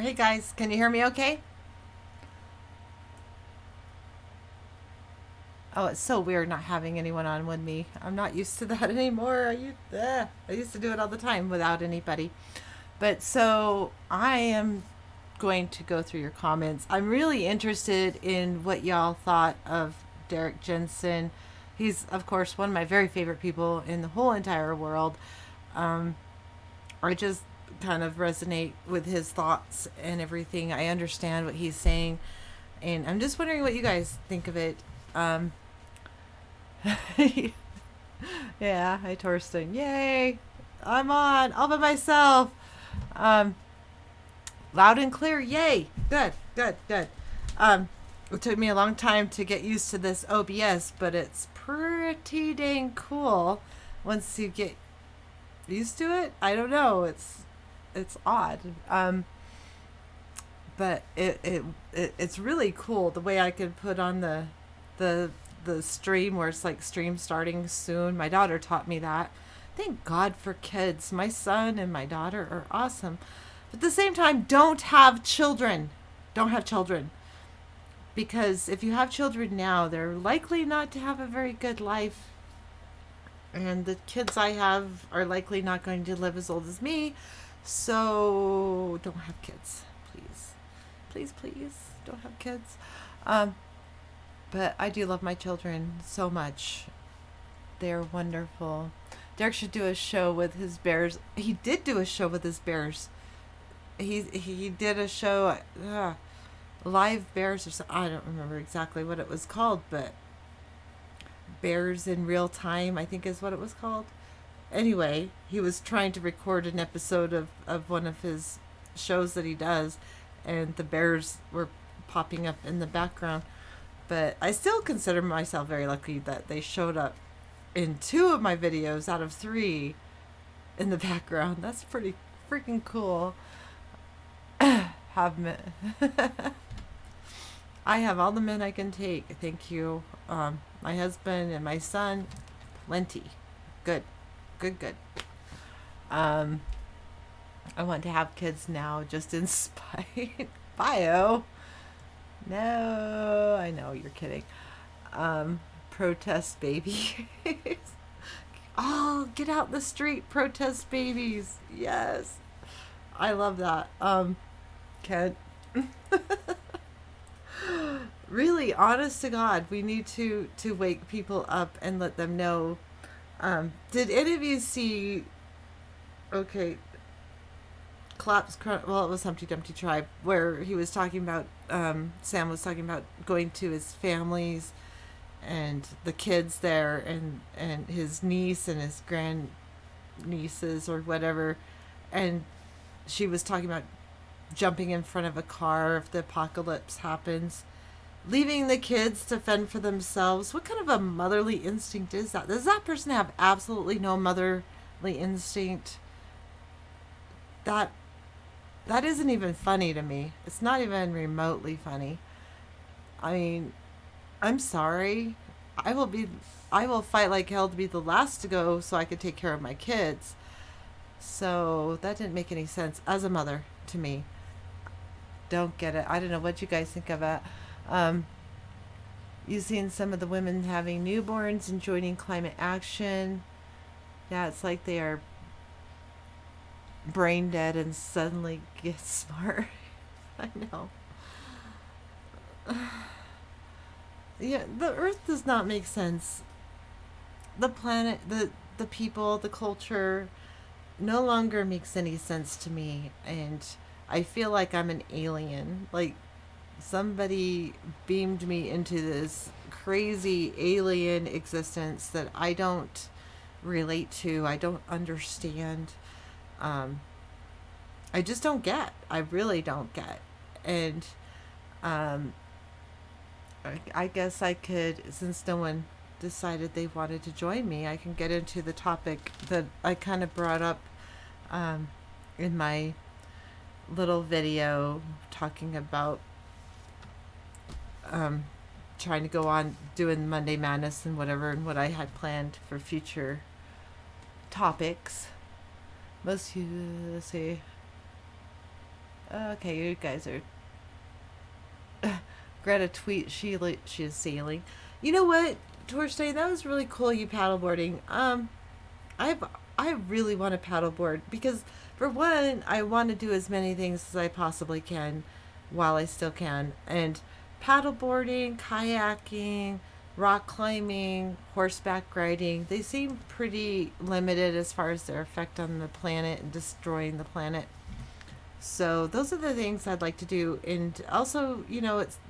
Hey guys, can you hear me okay? Oh, it's so weird not having anyone on with me. I'm not used to that anymore. I used to do it all the time without anybody. But so I am going to go through your comments. I'm really interested in what y'all thought of Derek Jensen. He's, of course, one of my very favorite people in the whole entire world. Um, I just kind of resonate with his thoughts and everything. I understand what he's saying, and I'm just wondering what you guys think of it. Um, yeah, hi Torsten. Yay! I'm on all by myself. Um, Loud and clear. Yay! Good, good, good. It took me a long time to get used to this OBS, but it's pretty dang cool once you get used to it. I don't know. It's odd. But it's really cool the way I could put on the the stream where it's like stream starting soon. My daughter taught me that. Thank God for kids. My son and my daughter are awesome. But at the same time, don't have children. Don't have children. Because if you have children now, they're likely not to have a very good life. And the kids I have are likely not going to live as old as me. So don't have kids, please. Please, please, don't have kids. Um, but I do love my children so much. They're wonderful. Derek should do a show with his bears. He did do a show with his bears. He did a show, live bears or something. I don't remember exactly what it was called, but bears in real time, I think is what it was called. Anyway, he was trying to record an episode of one of his shows that he does, and the bears were popping up in the background. But I still consider myself very lucky that they showed up in two of my videos out of three in the background. That's pretty freaking cool. have men. I have all the men I can take. Thank you. My husband and my son, plenty. Good, good, good. Um, I want to have kids now, just in spite. Bio. No, I know you're kidding. Protest babies. Oh, get out in the street, protest babies. Yes, I love that. Kent. Really, honest to God, we need to wake people up and let them know. Did any of you see? Okay, well, it was Humpty Dumpty Tribe, where he was talking about. Sam was talking about going to his families and the kids there, and his niece and his grand nieces or whatever, and she was talking about jumping in front of a car if the apocalypse happens, leaving the kids to fend for themselves. What kind of a motherly instinct is that? Does that person have absolutely no motherly instinct? That that isn't even funny to me. It's not even remotely funny. I mean, I'm sorry. I will be I will fight like hell to be the last to go so I could take care of my kids. So that didn't make any sense as a mother to me. Don't get it. I don't know what you guys think of it. Um, you've seen some of the women having newborns and joining climate action. Yeah, it's like they are brain dead and suddenly get smart. I know. Yeah, the earth does not make sense. The planet, the people, the culture no longer makes any sense to me, and I feel like I'm an alien. Like somebody beamed me into this crazy alien existence that I don't relate to. I don't understand. Um, I just don't get. I really don't get. And um, I guess I could, since no one decided they wanted to join me, I can get into the topic that I kind of brought up um, in my little video talking about um, trying to go on doing Monday Madness and whatever, and what I had planned for future topics. Let's see. Okay, you guys are. Greta tweet she is sailing. You know what, Torstein, that was really cool. You paddleboarding. I've I really want to paddleboard because for one, I want to do as many things as I possibly can while I still can. And paddleboarding, kayaking, rock climbing, horseback riding, they seem pretty limited as far as their effect on the planet and destroying the planet. So those are the things I'd like to do. And also,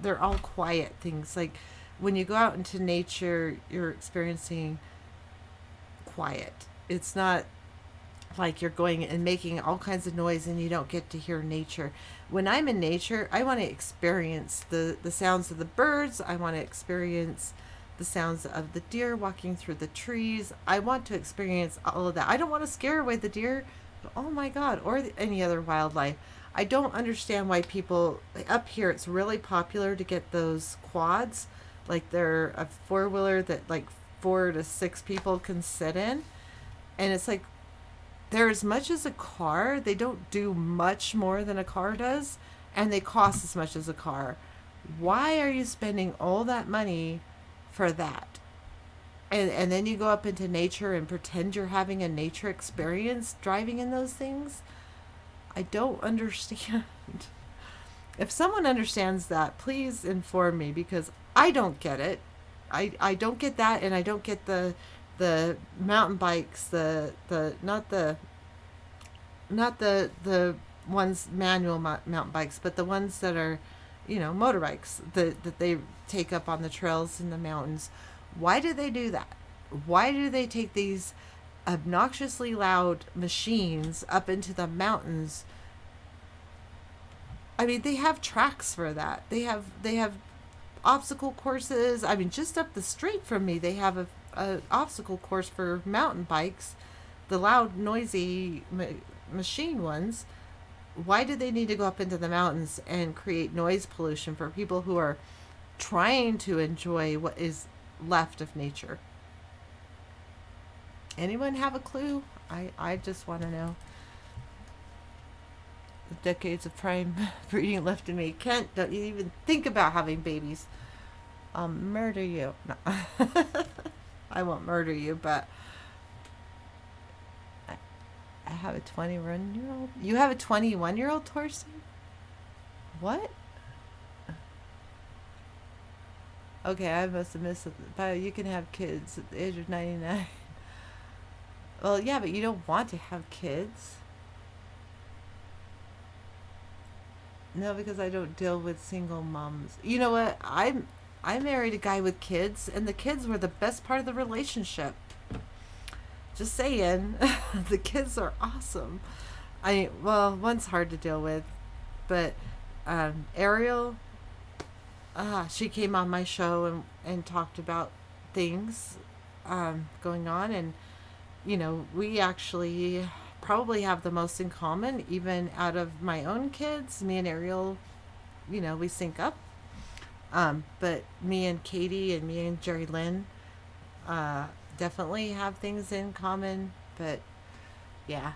they're all quiet things. Like when you go out into nature, you're experiencing quiet. It's not like you're going and making all kinds of noise and you don't get to hear nature. When I'm in nature, I want to experience the sounds of the birds. I want to experience the sounds of the deer walking through the trees. I want to experience all of that. I don't want to scare away the deer. Oh my God, or any other wildlife. I don't understand why people up here, it's really popular to get those quads. Like they're a four wheeler that like 4 to 6 people can sit in. And it's like they're as much as a car. They don't do much more than a car does, and they cost as much as a car. Why are you spending all that money for that? And then you go up into nature and pretend you're having a nature experience driving in those things? I don't understand. If someone understands that, please inform me because I don't get it. I don't get that, and I don't get the mountain bikes, the not the ones manual mountain bikes, but the ones that are, motorbikes that they take up on the trails in the mountains. Why do they do that? Why do they take these obnoxiously loud machines up into the mountains? I mean, they have tracks for that. They have obstacle courses. I mean, just up the street from me, they have a obstacle course for mountain bikes, the loud, noisy machine ones. Why do they need to go up into the mountains and create noise pollution for people who are trying to enjoy what is left of nature? Anyone have a clue? I just want to know. The decades of prime breeding left in me. Kent, don't you even think about having babies. I'll murder you. No. I won't murder you, but I have a 21-year-old. You have a 21-year-old, Torsten? What? Okay, I must have missed it. But you can have kids at the age of 99. Well, yeah, but you don't want to have kids. No, because I don't deal with single moms. You know what? I married a guy with kids, and the kids were the best part of the relationship. Just saying, the kids are awesome. Well, one's hard to deal with, but Ariel, she came on my show and talked about things going on, and we actually probably have the most in common, even out of my own kids. Me and Ariel, we sync up. But me and Katie and me and Jerry Lynn definitely have things in common. But yeah,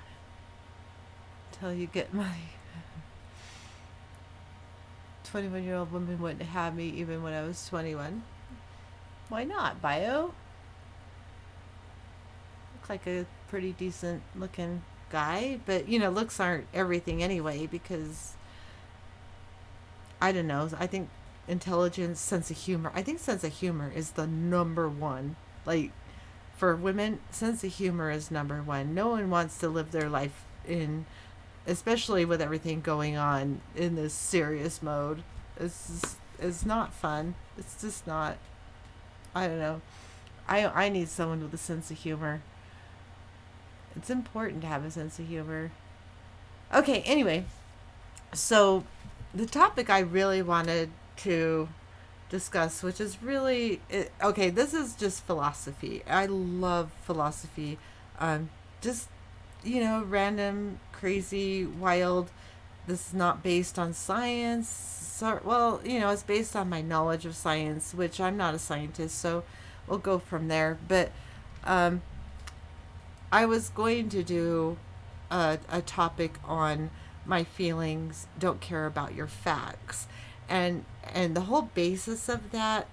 till you get my 21-year-old woman wouldn't have me even when I was 21. Why not, Bio? Look like a pretty decent looking guy, but looks aren't everything anyway because I don't know. I think intelligence, sense of humor. I think sense of humor is the number one. Like for women, sense of humor is number one. No one wants to live their life especially with everything going on in this serious mode. It's not fun. It's just not. I don't know. I need someone with a sense of humor. It's important to have a sense of humor. Okay, anyway. So, the topic I really wanted to discuss, which is really okay, this is just philosophy. I love philosophy. Just random, crazy, wild. This is not based on science. So, well, it's based on my knowledge of science, which I'm not a scientist, so we'll go from there. But I was going to do a topic on my feelings, don't care about your facts. And the whole basis of that,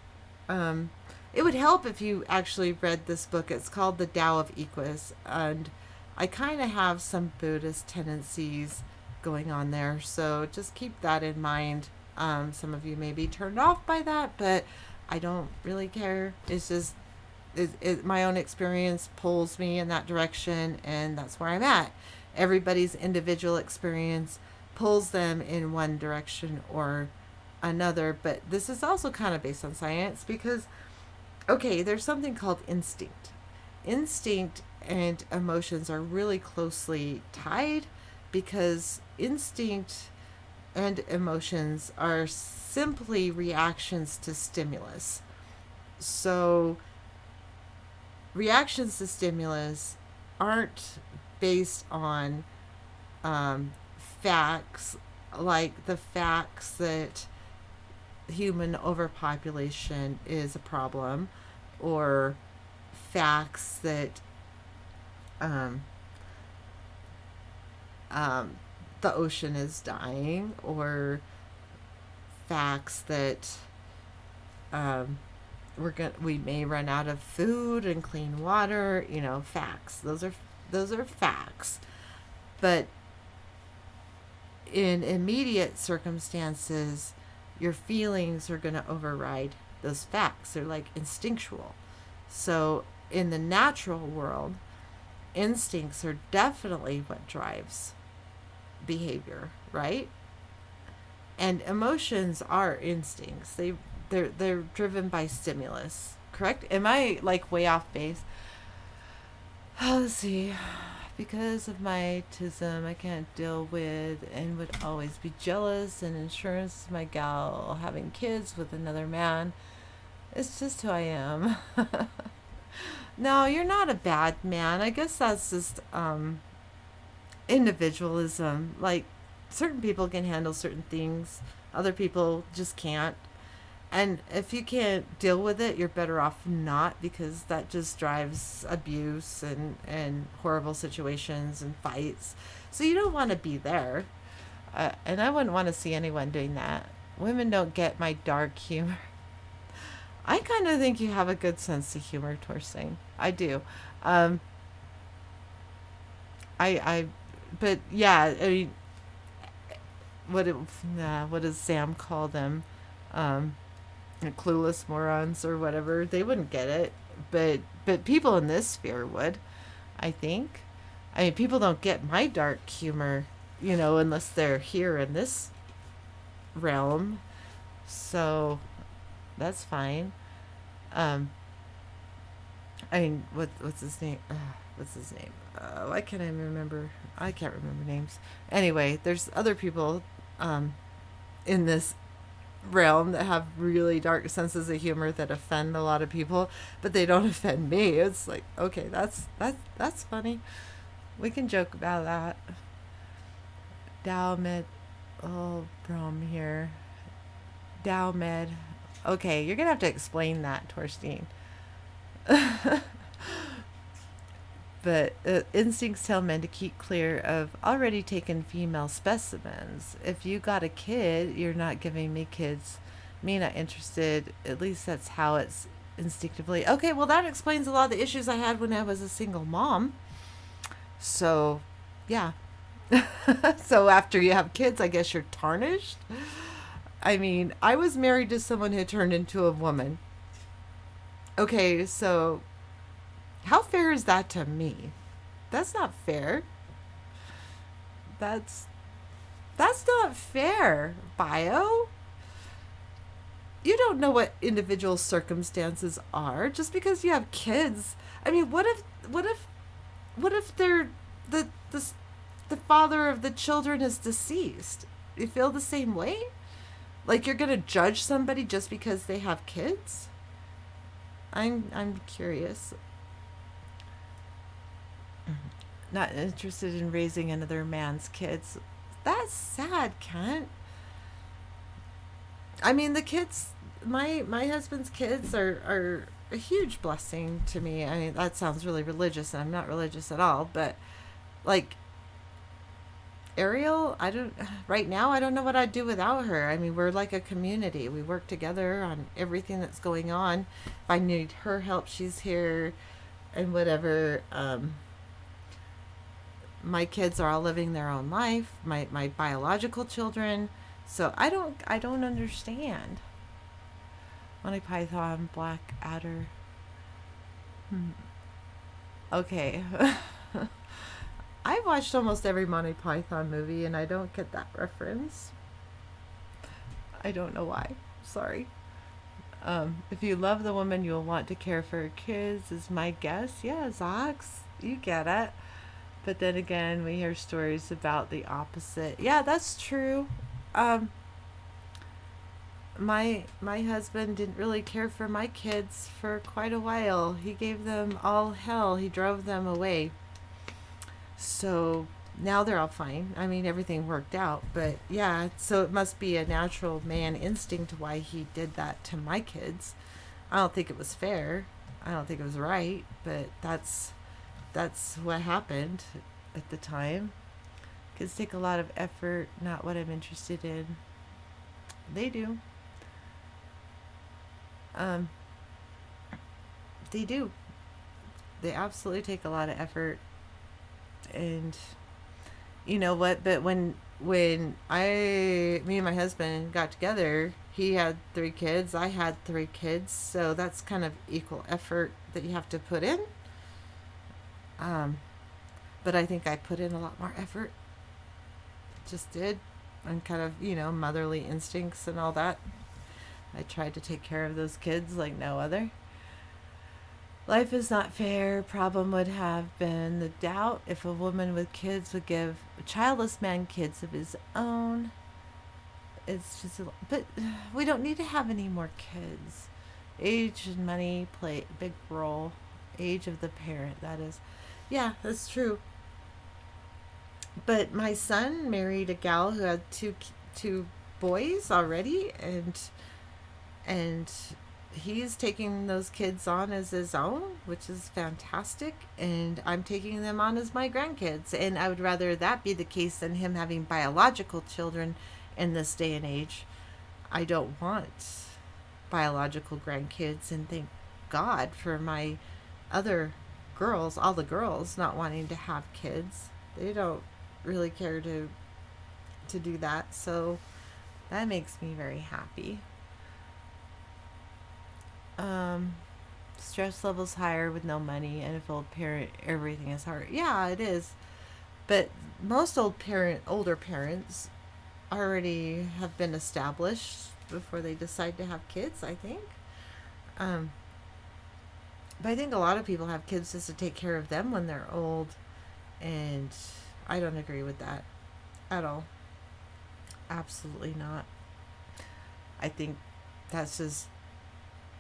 um, it would help if you actually read this book. It's called The Tao of Equus, and I kind of have some Buddhist tendencies going on there, so just keep that in mind. Some of you may be turned off by that, but I don't really care. It's just my own experience pulls me in that direction, and that's where I'm at. Everybody's individual experience pulls them in one direction or another, but this is also kind of based on science because, okay, there's something called instinct. Instinct and emotions are really closely tied because instinct and emotions are simply reactions to stimulus. So, reactions to stimulus aren't based on facts, like the facts that human overpopulation is a problem, or facts that um, um, the ocean is dying, or facts that um, we may run out of food and clean water. Facts. Those are facts. But in immediate circumstances, your feelings are going to override those facts. They're like instinctual. So in the natural world, instincts are definitely what drives behavior, right? And emotions are instincts. They're driven by stimulus. Correct? Am I like way off base? Oh, let's see. Because of my autism, I can't deal with and would always be jealous and insurance my gal having kids with another man. It's just who I am. No, you're not a bad man. I guess that's just individualism. Like, certain people can handle certain things, other people just can't. And if you can't deal with it, you're better off not, because that just drives abuse and horrible situations and fights. So you don't want to be there. And I wouldn't want to see anyone doing that. Women don't get my dark humor. I kind of think you have a good sense of humor, Torsing. I do. Um, I, but yeah, I mean, what does Sam call them? Um, Clueless morons or whatever. They wouldn't get it, but people in this sphere would, I think. I mean, people don't get my dark humor, unless they're here in this realm. So that's fine. Um, I mean, what's his name? What's his name? Why can't I remember? I can't remember names. Anyway, there's other people in this realm that have really dark senses of humor that offend a lot of people, but they don't offend me. It's like, okay, that's funny. We can joke about that. Dalmed, oh, Brom here. Dalmed. Okay, you're gonna have to explain that, Torstein. But instincts tell men to keep clear of already taken female specimens. If you got a kid, you're not giving me kids. Me not interested. At least that's how it's instinctively. Okay, well, that explains a lot of the issues I had when I was a single mom. So, yeah. So after you have kids, I guess you're tarnished. I mean, I was married to someone who turned into a woman. Okay, so how fair is that to me? That's not fair. That's not fair, Bio. You don't know what individual circumstances are just because you have kids. I mean, what if they're the father of the children is deceased? You feel the same way? Like you're gonna judge somebody just because they have kids? I'm curious. Not interested in raising another man's kids. That's sad, Kent. I mean, the kids, my husband's kids are a huge blessing to me. I mean, that sounds really religious, and I'm not religious at all, but like, Ariel, right now, I don't know what I'd do without her. I mean, we're like a community. We work together on everything that's going on. If I need her help, she's here and whatever. My kids are all living their own life, my biological children. So I don't understand. Monty Python, Black Adder. Okay. I watched almost every Monty Python movie and I don't get that reference. I don't know why. Sorry. If you love the woman, you'll want to care for her kids, is my guess. Yeah, Zox, you get it. But then again, we hear stories about the opposite. Yeah, that's true. Um, my husband didn't really care for my kids for quite a while. He gave them all hell. He drove them away. So now they're all fine. I mean, everything worked out. But yeah, so it must be a natural man instinct why he did that to my kids. I don't think it was fair. I don't think it was right. But that's what happened at the time. Kids take a lot of effort. Not what I'm interested in. They do. Um, they do. They absolutely take a lot of effort. And you know what? But when me and my husband got together, he had 3 kids. I had 3 kids. So that's kind of equal effort that you have to put in. Um, but I think I put in a lot more effort. Just did. And kind of, motherly instincts and all that. I tried to take care of those kids like no other. Life is not fair. Problem would have been the doubt if a woman with kids would give a childless man kids of his own. It's just, but we don't need to have any more kids. Age and money play a big role. Age of the parent, that is. Yeah, that's true. But my son married a gal who had two boys already, and he's taking those kids on as his own, which is fantastic. And I'm taking them on as my grandkids. And I would rather that be the case than him having biological children in this day and age. I don't want biological grandkids. And thank God for my other girls, all the girls, not wanting to have kids. They don't really care to do that. So that makes me very happy. Stress levels higher with no money, and if old parent, everything is hard. Yeah, it is. But most older parents already have been established before they decide to have kids, I think. Um, but I think a lot of people have kids just to take care of them when they're old, and I don't agree with that at all. Absolutely not. I think that's just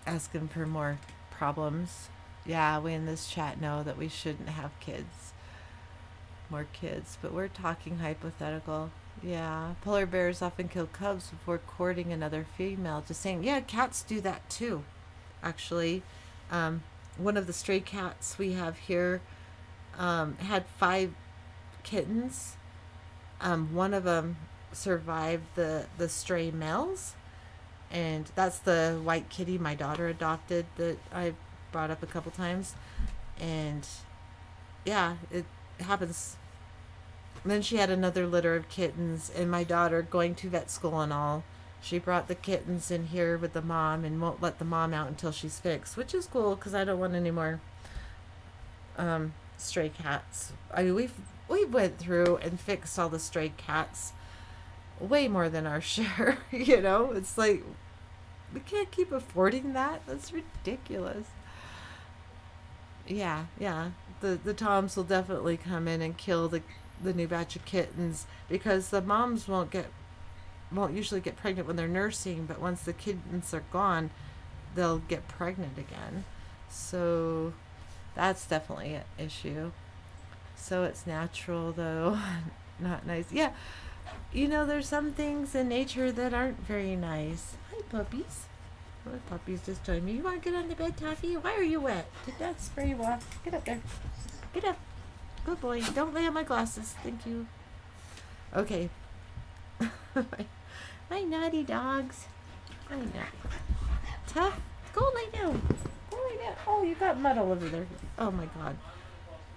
asking for more problems. Yeah, we in this chat know that we shouldn't have kids, more kids, but we're talking hypothetical. Yeah, polar bears often kill cubs before courting another female. Just saying, yeah, cats do that too, actually. One of the stray cats we have here had 5 kittens. One of them survived the stray males, and that's the white kitty my daughter adopted that I brought up a couple times. And yeah, it happens. And then she had another litter of kittens, and my daughter, going to vet school and all, she brought the kittens in here with the mom and won't let the mom out until she's fixed, which is cool because I don't want any more stray cats. I mean, we went through and fixed all the stray cats way more than our share. It's like we can't keep affording that. That's ridiculous. Yeah. The toms will definitely come in and kill the new batch of kittens because the moms won't usually get pregnant when they're nursing, but once the kittens are gone, they'll get pregnant again. So that's definitely an issue. So it's natural though, not nice. Yeah, there's some things in nature that aren't very nice. Hi, puppies. The puppies just joined me. You want to get on the bed, Taffy? Why are you wet? Did that spray you off? Get up there. Get up. Good boy. Don't lay on my glasses. Thank you. Okay. My naughty dogs. I know. Tough. Go lay down. Go lay down. Oh, you got mud all over there. Oh my god.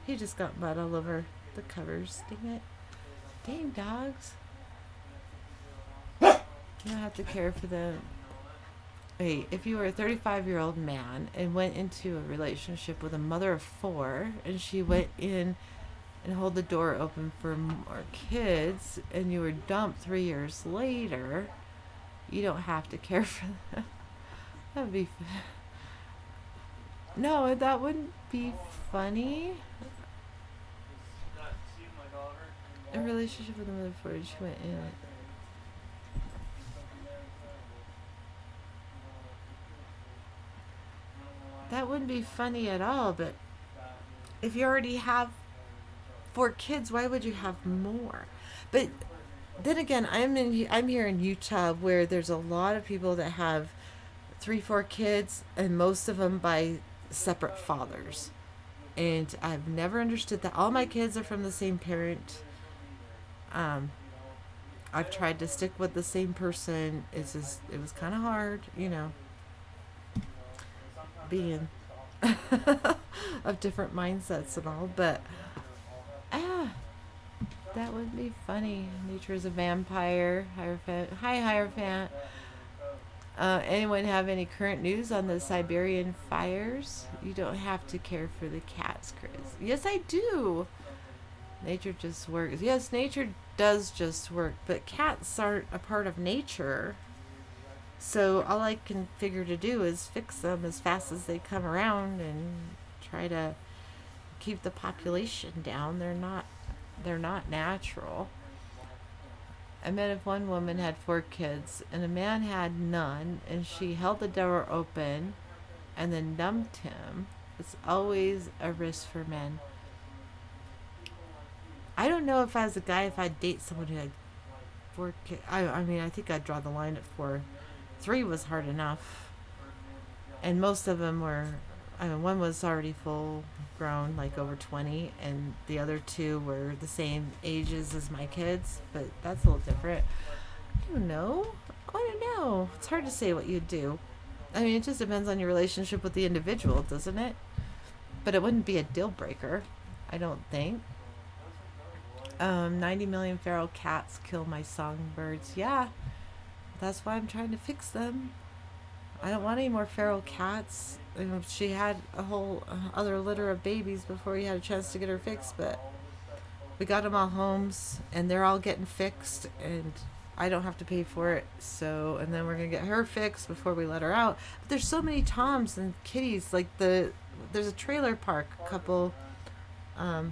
He just got mud all over the covers. Dang it. Dang dogs. You don't have to care for them. Wait, if you were a 35-year-old man and went into a relationship with a mother of four and she went in and hold the door open for more kids and you were dumped 3 years later, you don't have to care for them. That would be no, that wouldn't be funny. A relationship with a mother of four and she went in. That wouldn't be funny at all, but if you already have four kids, why would you have more? But then again, I'm here in Utah where there's a lot of people that have 3, 4 kids, and most of them by separate fathers. And I've never understood that. All my kids are from the same parent. Um, I've tried to stick with the same person. It was kind of hard, being of different mindsets and all. But ah, that would be funny. Nature is a vampire. Hierophant. Hi, Hierophant. Anyone have any current news on the Siberian fires? You don't have to care for the cats, Chris. Yes, I do. Nature just works. Yes, nature does just work, but cats aren't a part of nature. So all I can figure to do is fix them as fast as they come around and try to keep the population down. They're not natural. I met if one woman had 4 kids and a man had none and she held the door open and then dumped him. It's always a risk for men. I don't know if as a guy if I'd date someone who had 4 kids. I mean I think I'd draw the line at 4. 3 was hard enough. And most of them were, one was already full grown, like over 20, and the other 2 were the same ages as my kids, but that's a little different. I don't know. I don't know. It's hard to say what you'd do. I mean, it just depends on your relationship with the individual, doesn't it? But it wouldn't be a deal breaker, I don't think. 90 million feral cats kill my songbirds. Yeah, that's why I'm trying to fix them. I don't want any more feral cats. She had a whole other litter of babies before we had a chance to get her fixed, but we got them all homes and they're all getting fixed and I don't have to pay for it. So, and then we're going to get her fixed before we let her out. But there's so many toms and kitties. Like there's a trailer park, a couple, I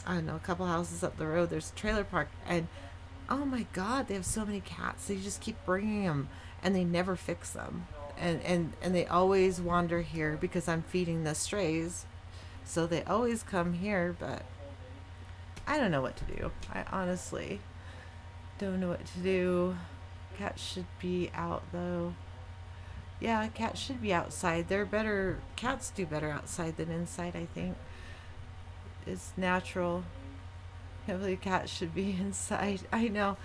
don't know, a couple houses up the road. There's a trailer park and oh my God, they have so many cats. They just keep bringing them and they never fix them. And they always wander here because I'm feeding the strays. So they always come here, but I don't know what to do. I honestly don't know what to do. Cats should be out though. Yeah, cats should be outside. They're better. Cats do better outside than inside, I think. It's natural. Can't believe cats should be inside. I know.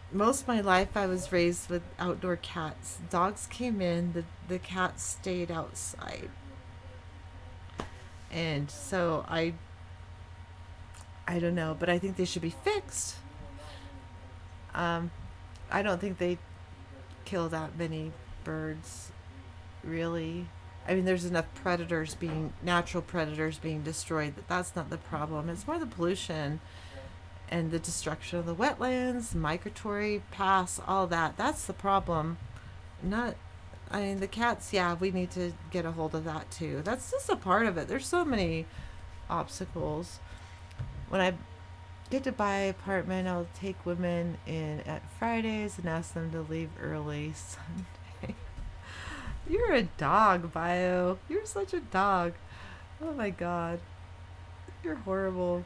Most of my life I was raised with outdoor cats. Dogs came in, the cats stayed outside. And so I don't know, but I think they should be fixed. I don't think they kill that many birds really. I mean, there's enough natural predators being destroyed that's not the problem. It's more the pollution and the destruction of the wetlands, migratory paths, all that. That's the problem. I mean, the cats, yeah, we need to get a hold of that too. That's just a part of it. There's so many obstacles. When I get to buy an apartment, I'll take women in at Fridays and ask them to leave early Sunday. You're a dog, Bio. You're such a dog. Oh my God. You're horrible.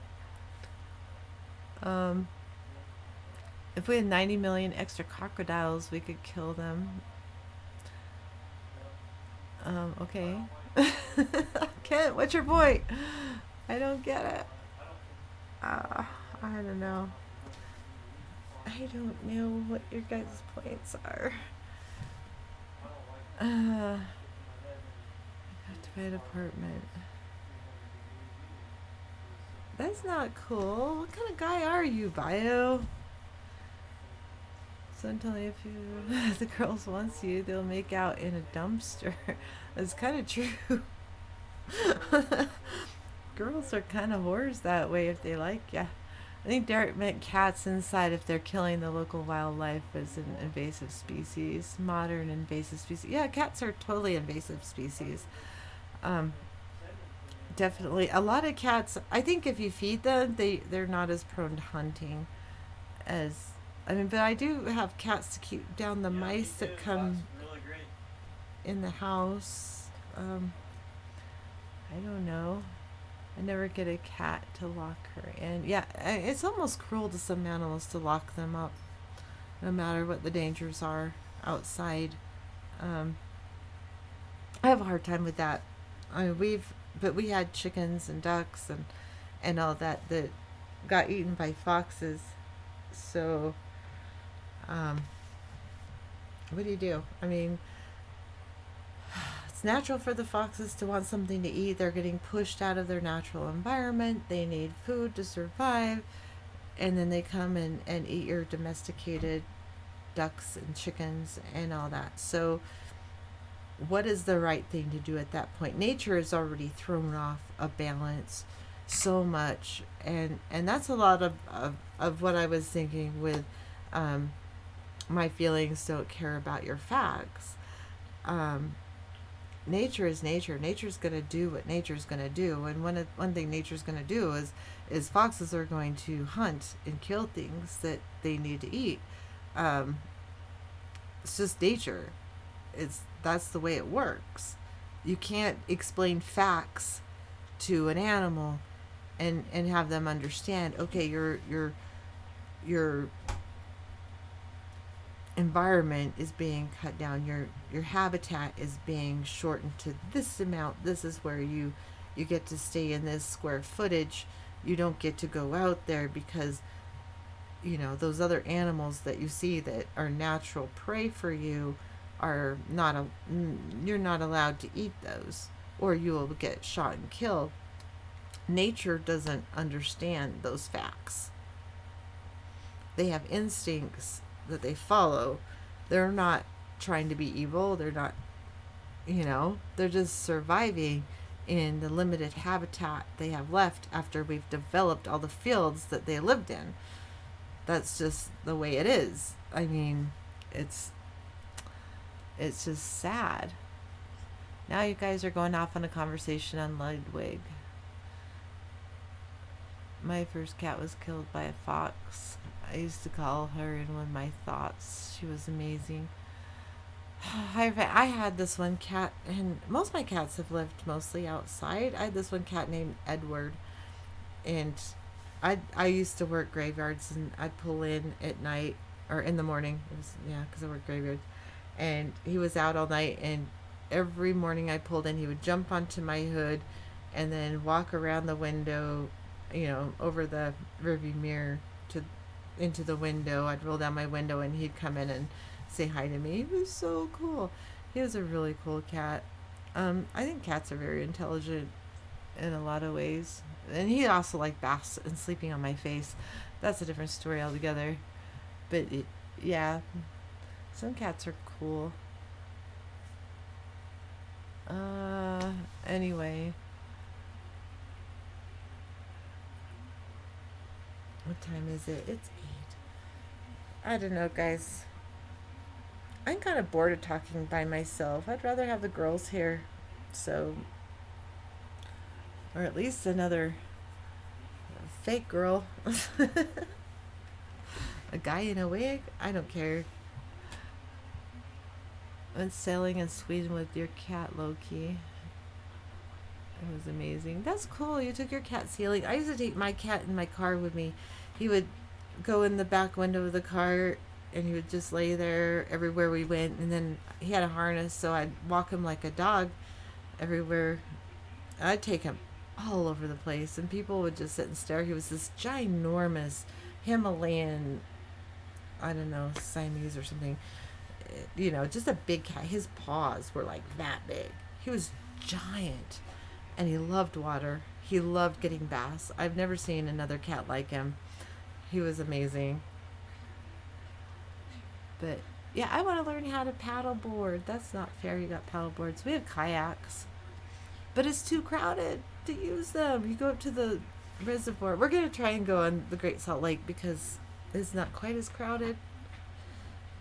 If we had 90 million extra crocodiles, we could kill them. Okay. Kent, what's your point? I don't get it. Uh, I don't know. I don't know what your guys' points are. Occupied apartment. That's not cool. What kind of guy are you, Bio? So I'm telling you, if you the girls wants you, they'll make out in a dumpster. That's kind of true. Girls are kind of whores that way if they like ya. I think Derek meant cats inside if they're killing the local wildlife as an invasive species, modern invasive species. Yeah, cats are totally invasive species. Um, Definitely, a lot of cats. I think if you feed them, they're not as prone to hunting as. I mean, but I do have cats to keep down the mice that come in the house. I don't know. I never get a cat to lock her in. Yeah, it's almost cruel to some animals to lock them up, no matter what the dangers are outside. Um, I have a hard time with that. I mean, but we had chickens and ducks and all that got eaten by foxes. So, um, what do you do? I mean, it's natural for the foxes to want something to eat. They're getting pushed out of their natural environment. They need food to survive. And then they come and eat your domesticated ducks and chickens and all that. So, what is the right thing to do at that point? Nature is already thrown off a balance so much. And that's a lot of what I was thinking with um, my feelings don't care about your facts. Um, Nature is nature. Nature's going to do what nature's going to do. And one thing nature's going to do is foxes are going to hunt and kill things that they need to eat. Um, it's just nature. That's the way it works. You can't explain facts to an animal and have them understand. Okay, your environment is being cut down. Your habitat is being shortened to this amount. This is where you get to stay in this square footage. You don't get to go out there because those other animals that you see that are natural prey for you are not you're not allowed to eat those, or you will get shot and killed. Nature doesn't understand those facts. They have instincts that they follow. They're not trying to be evil. They're not, they're just surviving in the limited habitat they have left after we've developed all the fields that they lived in. That's just the way it is. I mean, it's just sad. Now you guys are going off on a conversation on Ludwig. My first cat was killed by a fox. I used to call her in one of my thoughts. She was amazing. I had this one cat, and most of my cats have lived mostly outside. I had this one cat named Edward, and I used to work graveyards, and I'd pull in at night or in the morning. It was because I worked graveyards, and he was out all night. And every morning I pulled in, he would jump onto my hood, and then walk around the window, over the rearview mirror to into the window. I'd roll down my window, and he'd come in and say hi to me. He was so cool. He was a really cool cat. I think cats are very intelligent in a lot of ways. And he also liked baths and sleeping on my face. That's a different story altogether. But yeah, some cats are cool. Anyway. What time is it? It's 8. I don't know, guys. I'm kind of bored of talking by myself. I'd rather have the girls here. So, or at least another fake girl. A guy in a wig? I don't care. I went sailing in Sweden with your cat, Loki. It was amazing. That's cool. You took your cat sailing. I used to take my cat in my car with me. He would go in the back window of the car, and he would just lay there everywhere we went. And then he had a harness, so I'd walk him like a dog everywhere. I'd take him all over the place, and people would just sit and stare. He was this ginormous Himalayan, I don't know, Siamese or something. Just a big cat. His paws were like that big. He was giant, and he loved water. He loved getting baths. I've never seen another cat like him. He was amazing. But yeah, I want to learn how to paddle board. That's not fair. You got paddle boards. We have kayaks, but it's too crowded to use them. You go up to the reservoir. We're going to try and go on the Great Salt Lake because it's not quite as crowded.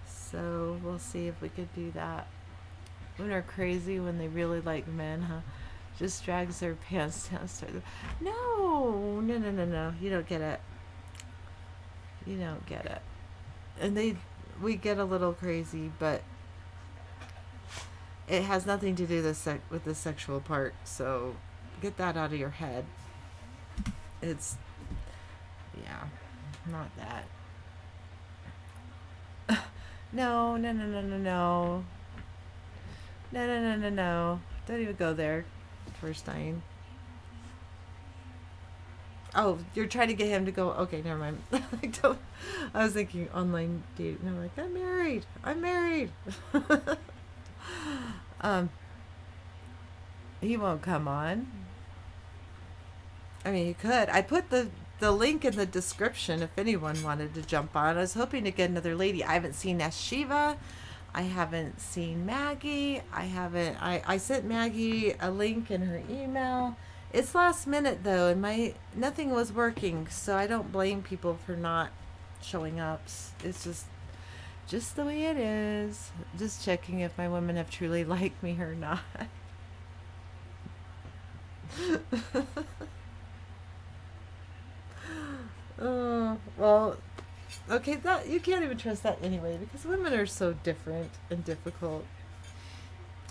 So we'll see if we could do that. Women are crazy when they really like men, huh? Just drags their pants down. No. You don't get it. You don't get it. And we get a little crazy, but it has nothing to do with the sexual part. So get that out of your head. It's, yeah, not that. No. No. Don't even go there, Torstein. Oh, you're trying to get him to go. Okay, never mind. I was thinking online dating. I'm like, I'm married. He won't come on. I mean, he could. I put the link in the description if anyone wanted to jump on. I was hoping to get another lady. I haven't seen Shiva. I haven't seen Maggie. I sent Maggie a link in her email. It's last minute though, and nothing was working, so I don't blame people for not showing up. It's just the way it is. Just checking if my women have truly liked me or not. Oh, well, okay, that you can't even trust that anyway because women are so different and difficult.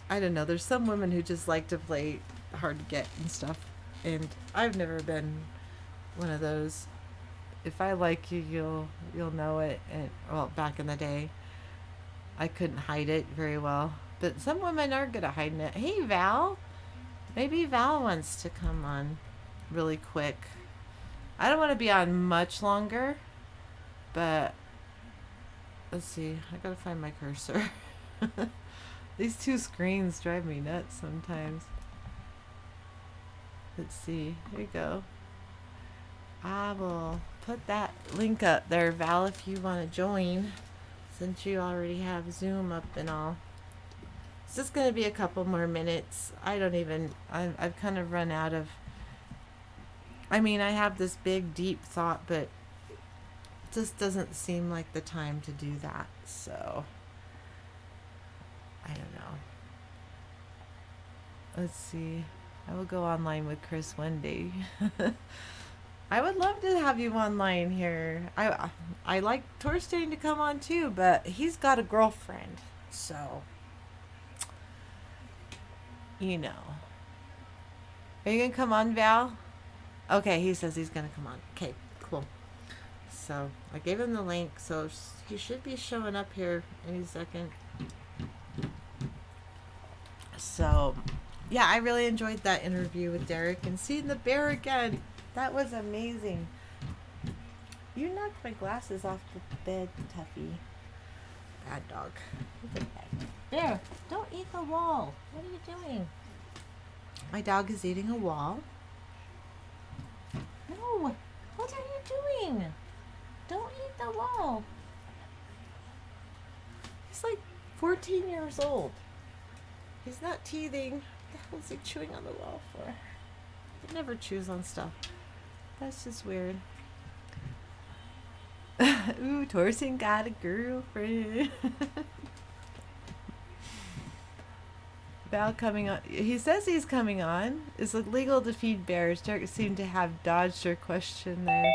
I don't know. There's some women who just like to play hard to get and stuff, and I've never been one of those. If I like you, you'll know it. And well, back in the day, I couldn't hide it very well, but some women are good at hiding it. Hey, Val, maybe Val wants to come on really quick. I don't want to be on much longer, but let's see. I gotta find my cursor. These two screens drive me nuts sometimes. Let's see. Here you go. I will put that link up there, Val, if you want to join, since you already have Zoom up and all. It's just going to be a couple more minutes. I've kind of run out of, I mean, I have this big, deep thought, but it just doesn't seem like the time to do that. So, I don't know. Let's see. I will go online with Chris one day. I would love to have you online here. I like Torstein to come on too, but he's got a girlfriend. So, you know. Are you going to come on, Val? Okay, he says he's going to come on. Okay, cool. So, I gave him the link, so he should be showing up here any second. So, yeah, I really enjoyed that interview with Derek and seeing the bear again. That was amazing. You knocked my glasses off the bed, Tuffy. Bad dog. Bear, don't eat the wall. What are you doing? My dog is eating a wall. No, what are you doing? Don't eat the wall. He's like 14 years old. He's not teething. What the hell is he chewing on the wall for? He never chews on stuff. That's just weird. Ooh, Torsten got a girlfriend. Val coming on. He says he's coming on. Is it legal to feed bears? Derek seemed to have dodged your question there.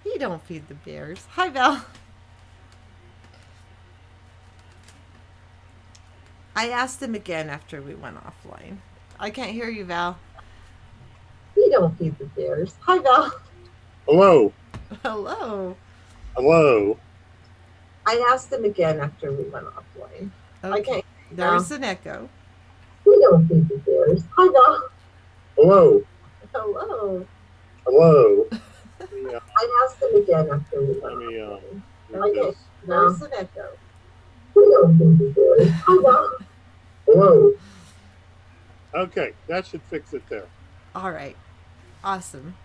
He don't feed the bears. Hi, Val. I asked him again after we went offline. I can't hear you, Val. We don't feed the bears. Hi, Val. Hello. Hello. Hello. I asked him again after we went offline. Okay. There's an echo. We don't feed the bears. Hi, Val. Hello. Hello. Hello. Let me, I asked him again after we let went me offline. move Okay, this. there's an echo. We don't think he did. Hello. Hello. Okay, that should fix it there. All right. Awesome.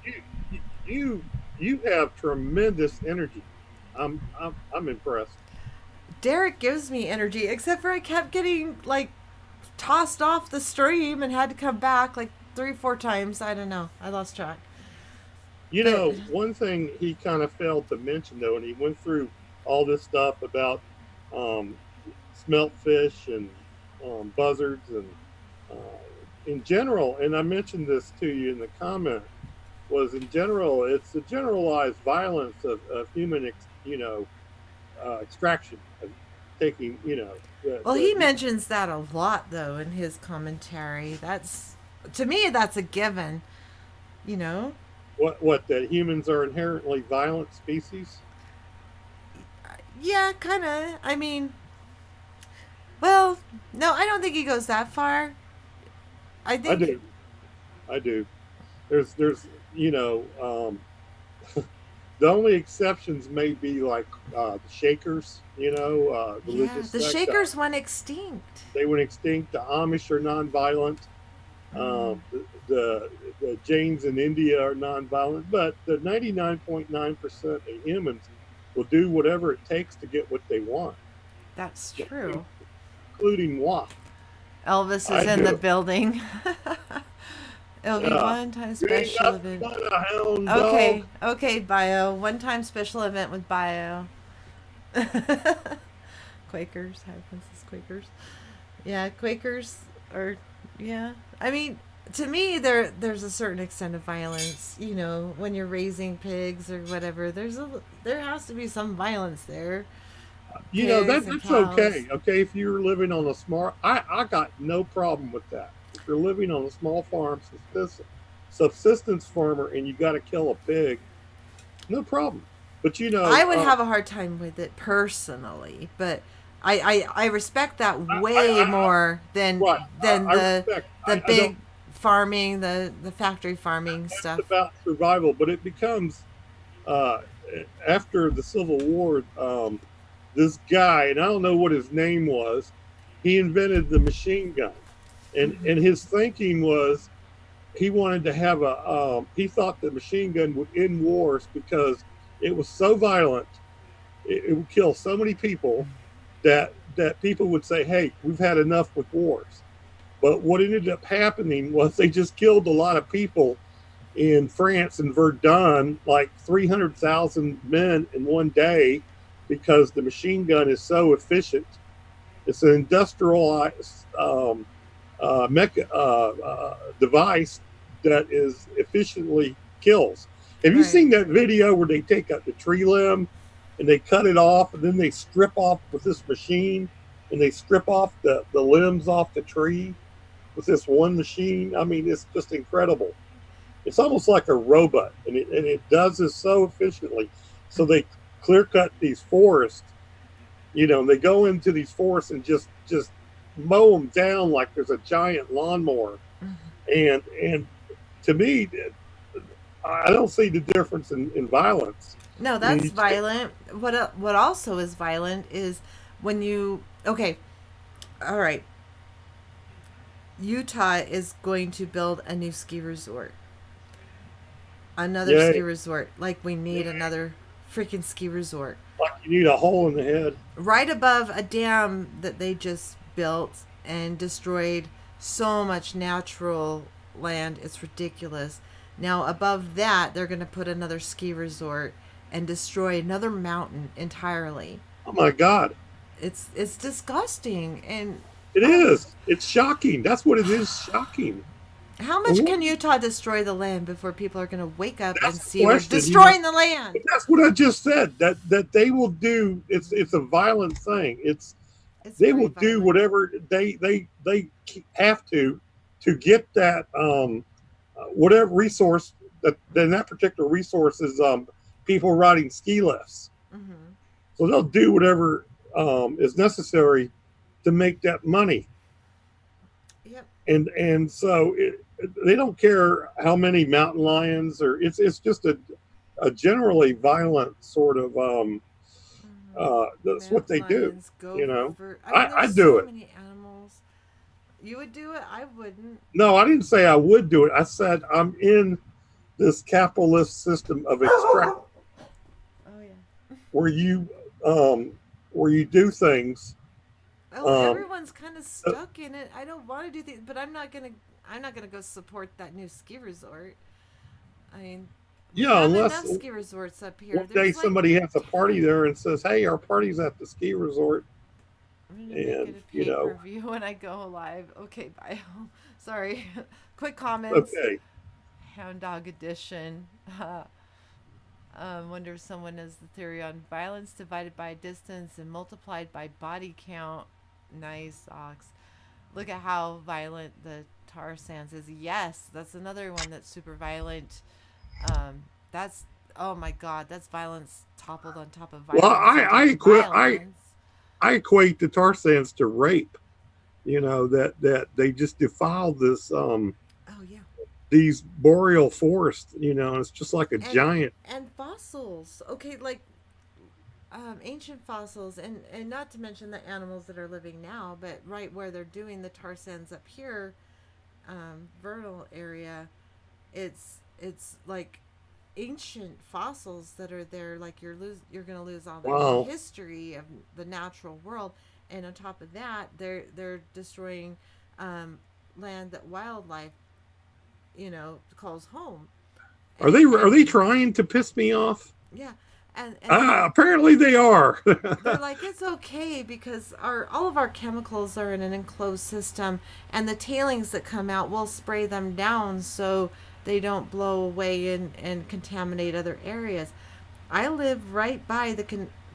You you have tremendous energy. I'm impressed. Derek gives me energy, except for I kept getting like tossed off the stream and had to come back like 3, 4 times. I don't know. I lost track. You But know, one thing he kind of failed to mention though, and he went through all this stuff about um, smelt fish and buzzards and in general, and I mentioned this to you in the comment, was in general, it's the generalized violence of human, extraction, of taking, well, he mentions that a lot though in his commentary. That's to me that's a given, you know? what that humans are inherently violent species. Yeah, kind of. I mean, well, no, I don't think he goes that far. I I think do, I do. There's, the only exceptions may be like the Shakers, yeah, religious the sect. Shakers went extinct. They went extinct. The Amish are nonviolent. Mm. The Jains in India are nonviolent, but the 99.9% of humans will do whatever it takes to get what they want, That's true. including moi. Elvis is I in the do. building. It'll be Yeah. one time You ain't special nothing event. but a hound dog. Okay, okay, Bio. One time special event with Bio. Quakers, High Princess Quakers. Yeah, Quakers are, yeah. I mean, to me, there's a certain extent of violence. You know, when you're raising pigs or whatever, there has to be some violence there. Pigs and That's cows. okay. Okay, if you're living on a small, I got no problem with that. If you're living on a small farm, subsistence farmer, and you got to kill a pig, no problem. But I would have a hard time with it personally, but I respect that way I more than right, than I the respect. the I don't big farming, the factory farming It's stuff. about survival, but it becomes uh, after the Civil War. This guy, and I don't know what his name was, he invented the machine gun, and his thinking was he wanted to have a. He thought the machine gun would end wars because it was so violent, it would kill so many people that people would say, "Hey, we've had enough with wars." But what ended up happening was they just killed a lot of people in France and Verdun, like 300,000 men in one day, because the machine gun is so efficient. It's an industrialized device that is efficiently kills. Have you Right. seen that video where they take out the tree limb and they cut it off and then they strip off with this machine and they strip off the limbs off the tree with this one machine? I mean, it's just incredible. It's almost like a robot, and it does this so efficiently. So they clear cut these forests. They go into these forests and just mow them down like there's a giant lawnmower. And to me, I don't see the difference in violence. No, I mean, that's violent. What also is violent is when you okay, all right. Utah is going to build a new ski resort. Another yeah, ski resort. Like we need another freaking ski resort. like you need a hole in the head. Right above a dam that they just built and destroyed so much natural land. It's ridiculous. Now, above that, they're going to put another ski resort and destroy another mountain entirely. Oh my God, It's disgusting. And it I, is. It's shocking. That's what it is. Shocking. how And much can Utah destroy the land before people are going to wake up and that's the see we're question. destroying the land? That's what I just said. That they will do. It's a violent thing. It's They very will do violent. whatever they have to get that whatever resource that then that particular resource is people riding ski lifts. Hmm. So they'll do whatever is necessary to make that money. Yep. And so they don't care how many mountain lions, or it's just a generally violent sort of that's what Mountain they do. lions, You know, gopher. I mean, I there's do so it. many animals. You would do it. I wouldn't. No, I didn't say I would do it. I said I'm in this capitalist system of extract Oh yeah. where you um, where you do things. Oh, Um, everyone's kind of stuck in it. I don't want to do things, but I'm not gonna. I'm not gonna go support that new ski resort. I mean, we yeah, have unless enough ski resorts up here. one day There's like, somebody has a party there and says, "Hey, our party's at the ski resort," I'm gonna make and it a pay per view when I go live. Okay, bye. Sorry. Quick comments. okay. Hound Dog Edition. Wonder if someone has the theory on violence divided by distance and multiplied by body count. Nice, Ox. Look at how violent the tar sands is. Yes, that's another one that's super violent. That's oh my god, that's violence toppled on top of Well, violence on top of violence. I equate the tar sands to rape. You know that they just defile this Oh yeah. these boreal forests. You know, and it's just like a And giant. fossils. Okay, like ancient fossils, and not to mention the animals that are living now, but right where they're doing the tar sands up here, vernal area, it's like ancient fossils that are there. Like you're gonna lose all the Wow. history of the natural world, and on top of that, they're destroying um, land that wildlife calls home, Are and they trying to piss me off? yeah, and Apparently they are. they're like it's okay because our all of our chemicals are in an enclosed system, and the tailings that come out we'll spray them down so they don't blow away and contaminate other areas. I live right by the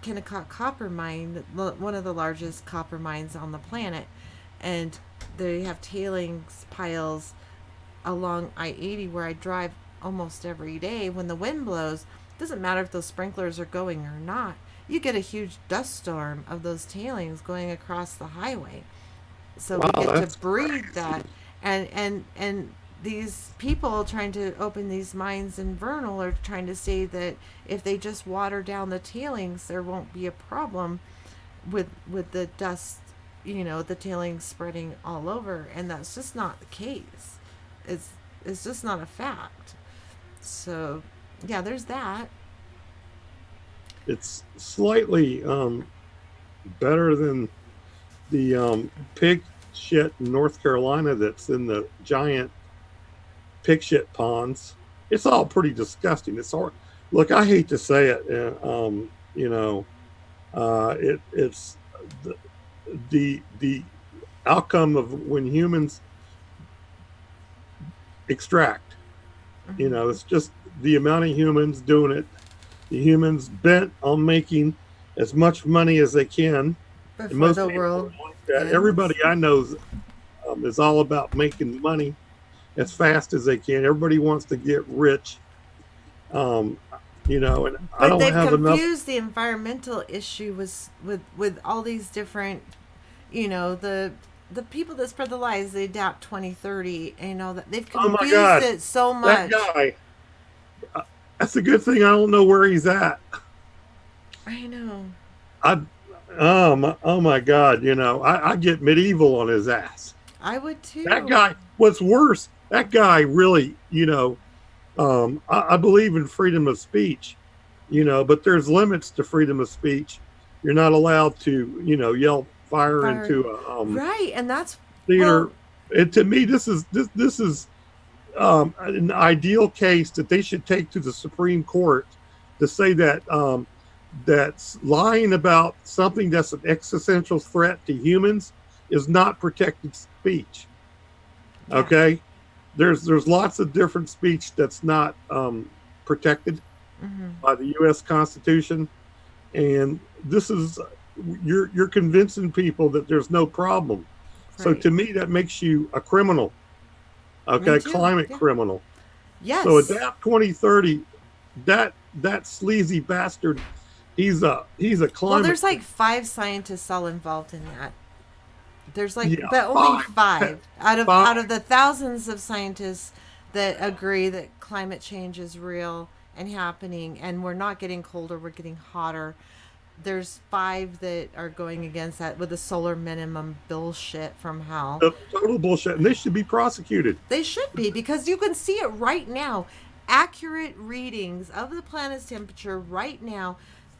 Kennecott copper mine, one of the largest copper mines on the planet, and they have tailings piles along I-80 where I drive almost every day. When the wind blows, it doesn't matter if those sprinklers are going or not. You get a huge dust storm of those tailings going across the highway. So we Wow, get to that's breathe crazy. that, and these people trying to open these mines in Vernal are trying to say that if they just water down the tailings, there won't be a problem with the dust, the tailings spreading all over, and that's just not the case. It's it's just not a fact. So, yeah, there's that. It's slightly better than the pig shit in North Carolina that's in the giant pig shit ponds. It's all pretty disgusting. It's all look. I hate to say it. You know, it's the, the outcome of when humans extract. You Hmm. know, it's just the amount of humans doing it. The humans bent on making as much money as they can, and Before most the people world are like that. Everybody ends. I know is all about making money as fast as they can. Everybody wants to get rich, um, you know, and I But don't they've have enough. confused the environmental issue with all these different, the people that spread the lies, they adapt 2030, and that they've Oh my confused God, it so that much. guy. uh, That's a good thing I don't know where he's at. I know. I, oh my God, you know, I get medieval on his ass. I would That too. guy. What's worse, that guy really, you know, I believe in freedom of speech, you know, but there's limits to freedom of speech. You're not allowed to, you know, yell fire Fire. into a Right, and that's theater. well, And to me, this is an ideal case that they should take to the Supreme Court to say that that's lying about something that's an existential threat to humans is not protected speech. yeah. Okay, there's lots of different speech that's not protected Hmm. by the U.S. Constitution, and this is you're convincing people that there's no problem. So Right. to me, that makes you a criminal, Me okay, too. climate Yeah. criminal. So Yes. adapt 2030, that sleazy bastard, he's a Well, climate there's like five scientists all involved in that. There's like, Yeah, but only five. 5 out of Five. out of the thousands of scientists that agree that climate change is real and happening, and we're not getting colder, we're getting hotter. There's 5 that are going against that with the solar minimum bullshit from hell. Total bullshit, and they should be prosecuted. They should be, because you can see it right now. Accurate readings of the planet's temperature right now,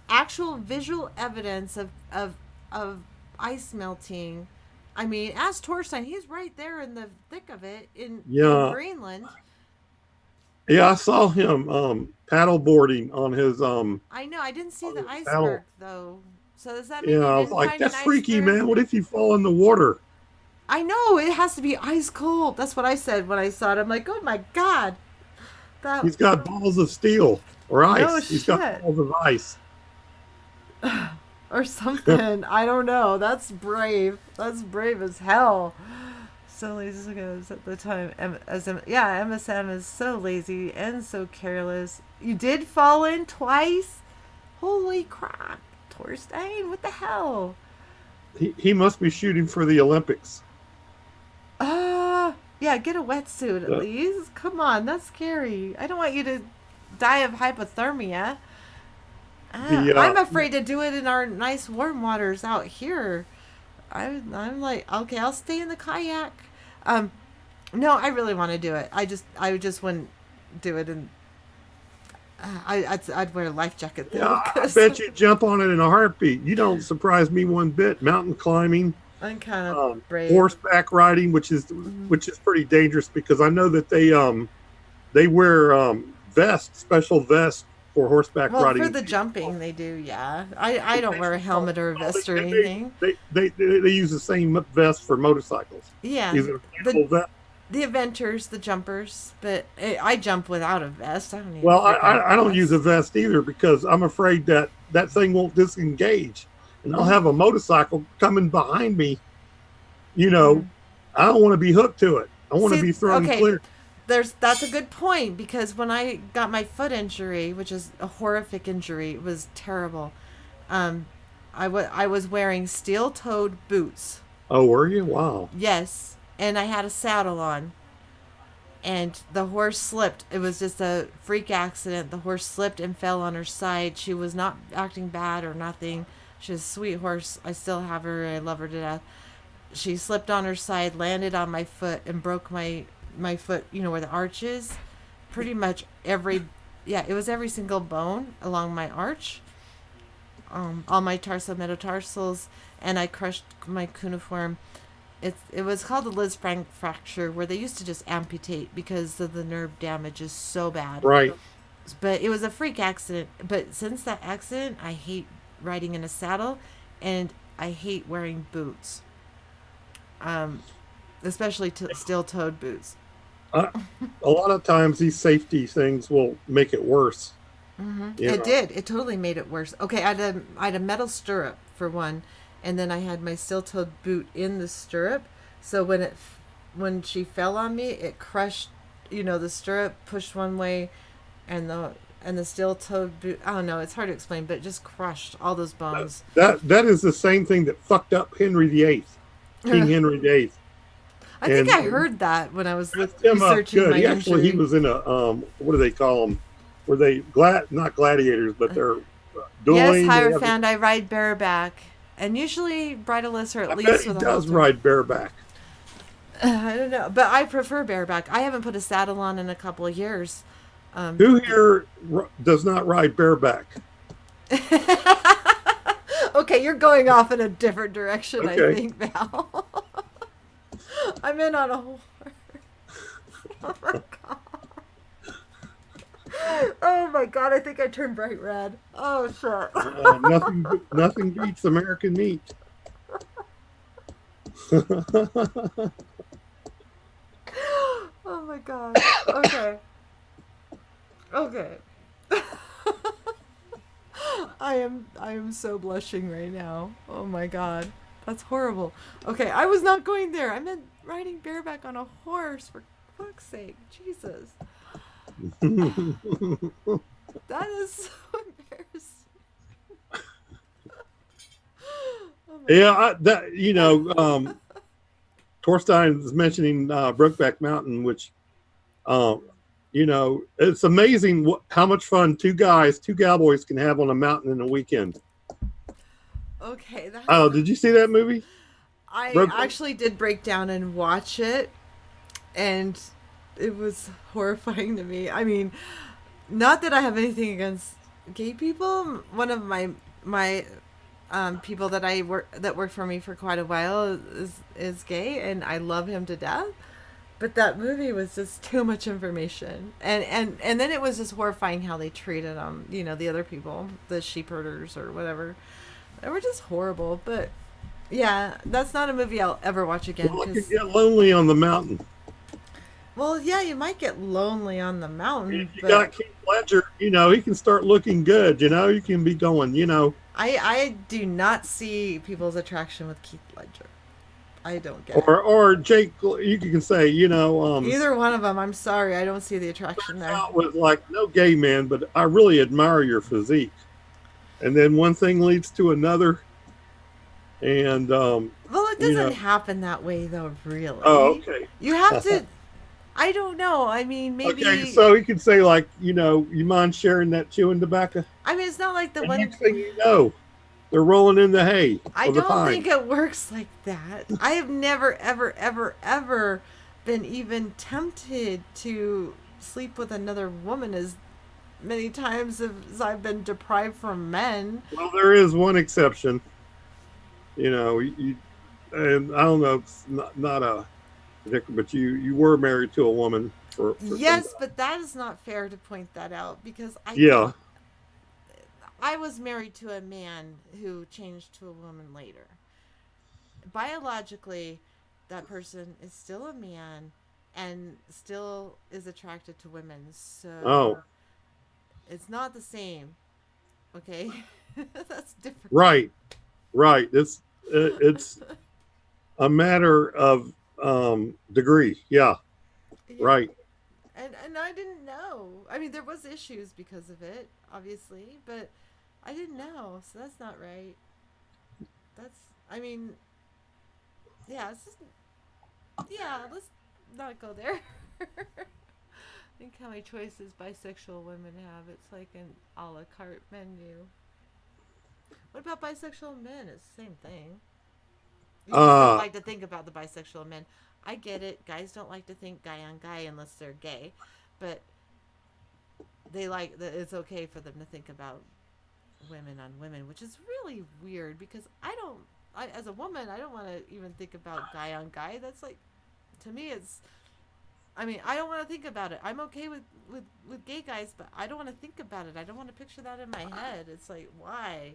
actual visual evidence of ice melting. I mean, ask Torstein. He's right there in the thick of it in Yeah, Greenland. yeah, I saw him paddle boarding I know. I didn't see on the his iceberg paddle. though. So does that mean Yeah, you I was didn't like, find an that's freaky, iceberg? man. What if you fall in the water? I know it has to be ice cold. That's what I said when I saw it. I'm like, oh my god, that He's got balls of steel or no ice. He's got shit balls of ice. or something. I don't know. That's brave. That's brave as hell. So lazy goes at the time. Yeah, MSM is so lazy and so careless. You did fall in twice. Holy crap, Torstein! What the hell? He must be shooting for the Olympics. Yeah, get a wetsuit at least. Come on, that's scary. I don't want you to die of hypothermia. I'm afraid to do it in our nice warm waters out here. I'm like, okay, I'll stay in the kayak. No, I really want to do it. I just wouldn't do it, and I'd wear a life jacket though. Yeah, I bet you jump on it in a heartbeat. You don't surprise me one bit. Mountain climbing, I'm kind of brave. horseback riding, which is pretty dangerous because I know that they wear vests, special vests for horseback Well, riding. for the jumping, they do. Yeah, I don't wear a helmet or a vest or anything. They use the same vest for motorcycles. Yeah, Use a full vest. the eventers, the jumpers, but I jump without a vest. I don't need. Well, I don't use a vest either because I'm afraid that thing won't disengage, and I'll have a motorcycle coming behind me. You know, I don't want to be hooked to it. I want to be thrown clear. That's a good point, because when I got my foot injury, which is a horrific injury, it was terrible. I was wearing steel-toed boots. Oh, were you? Wow. Yes, and I had a saddle on. And the horse slipped. It was just a freak accident. The horse slipped and fell on her side. She was not acting bad or nothing. She's a sweet horse. I still have her. I love her to death. She slipped on her side, landed on my foot, and broke my foot, where the arch is. Pretty much it was every single bone along my arch. All my tarsometatarsals, and I crushed my cuneiform. It was called a Lisfranc fracture, where they used to just amputate because of the nerve damage is so bad. Right. But it was a freak accident. But since that accident, I hate riding in a saddle, and I hate wearing boots. Especially steel-toed boots. A lot of times these safety things will make it worse. Mm-hmm. It did. It totally made it worse. Okay, I had a metal stirrup for one, and then I had my steel-toed boot in the stirrup. So when she fell on me, it crushed. The stirrup pushed one way, and the steel-toed boot. I don't know. It's hard to explain, but it just crushed all those bones. That is the same thing that fucked up Henry VIII, King Henry VIII. I think I heard that when I was researching my injury. He was in a what do they call them? Were they not gladiators, but they're dueling? Yes, Hierophant. I ride bareback, and usually bridleless, or at least bet he with a does halter. ride bareback. I don't know, but I prefer bareback. I haven't put a saddle on in a couple of years. Who here does not ride bareback? Okay, you're going off in a different direction, Okay. I think, Val. I'm in on a horse. Oh my god. Oh my god, I think I turned bright red. Oh shit. Nothing beats American meat. Oh my god. Okay. Okay. I am so blushing right now. Oh my god. That's horrible. Okay, I was not going there. I meant riding bareback on a horse, for fuck's sake. Jesus. That is so embarrassing. Yeah, Torstein is mentioning Brokeback Mountain, which, it's amazing how much fun two cowboys can have on a mountain in a weekend. Okay. That's Oh, did you see that movie? I actually did break down and watch it, and it was horrifying to me. I mean, not that I have anything against gay people. One of my people that worked for me for quite a while is gay, and I love him to death. But that movie was just too much information, and then it was just horrifying how they treated them. The other people, the sheep herders or whatever, they were just horrible. But yeah, that's not a movie I'll ever watch again. Well, you get lonely on the mountain. Well, yeah, you might get lonely on the mountain. If you got Keith Ledger, he can start looking good. You can be going. I do not see people's attraction with Keith Ledger. I don't get it. Or Jake, you can say, either one of them. I'm sorry, I don't see the attraction there. Out with like no gay man, but I really admire your physique. And then one thing leads to another, and well, it doesn't happen that way though, really. Oh, okay. You have to. I don't know. I mean, maybe. Okay, so you can say like, you mind sharing that chewing tobacco? I mean, it's not like the one. Next thing you know, they're rolling in the hay. I don't think it works like that. I have never, ever, ever, ever been even tempted to sleep with another woman as many times as I've been deprived from men. Well, there is one exception. And I don't know, it's not a particular, but you were married to a woman for yes, but that is not fair to point that out because I was married to a man who changed to a woman later. Biologically, that person is still a man and still is attracted to women. So it's not the same. Okay? That's different. Right. It's a matter of degree. Yeah. Right. And I didn't know. I mean, there was issues because of it, obviously, but I didn't know, so that's not right. Let's not go there. Think how many choices bisexual women have. It's like an a la carte menu. What about bisexual men? It's the same thing. You just don't like to think about the bisexual men. I get it. Guys don't like to think guy on guy unless they're gay, but they like that. It's okay for them to think about women on women, which is really weird because as a woman, I don't want to even think about guy on guy. That's like, to me, I don't want to think about it. I'm okay with gay guys, but I don't want to think about it. I don't want to picture that in my head. It's like, why?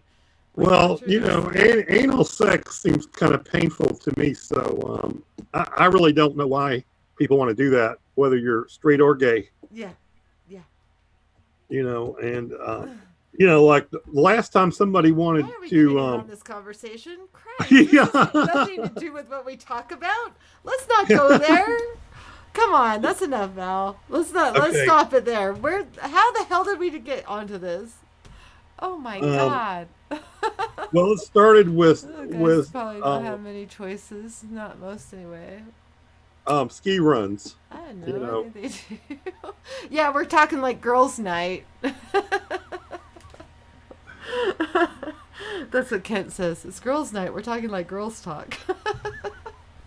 Well, anal sex seems kind of painful to me, so I really don't know why people want to do that, whether you're straight or gay. Yeah. Like the last time somebody wanted why are we to on this conversation, Christ, this has nothing to do with what we talk about. Let's not go there. Come on, that's enough, Val. Let's stop it there. How the hell did we get onto this? Oh my God. Well, it started with probably don't have many choices, not most anyway. Ski runs. I don't know. I think they do. Yeah, we're talking like girls' night. That's what Kent says. It's girls' night. We're talking like girls talk.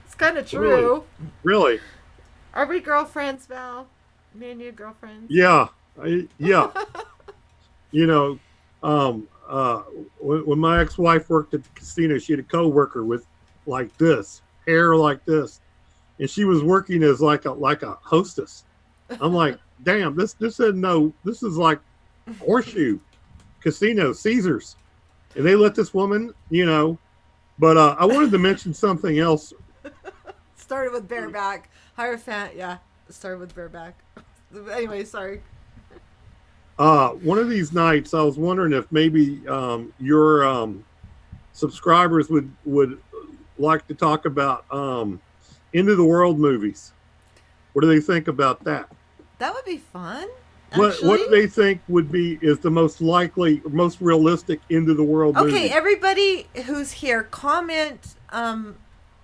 It's kind of true. Really? Are we girlfriends, Val? Me and you girlfriends? Yeah. Yeah. When my ex-wife worked at the casino, she had a co-worker with like this, hair like this, and she was working as like a hostess. I'm like, damn, this is like Horseshoe Casino, Caesars, and they let this woman, But I wanted to mention something else. Started with bareback. Hierophant, yeah. Started with bareback. Anyway, sorry. One of these nights, I was wondering if maybe your subscribers would like to talk about end of the world movies. What do they think about that? That would be fun. What do they think is the most likely, most realistic end of the world movie? Okay, everybody who's here, comment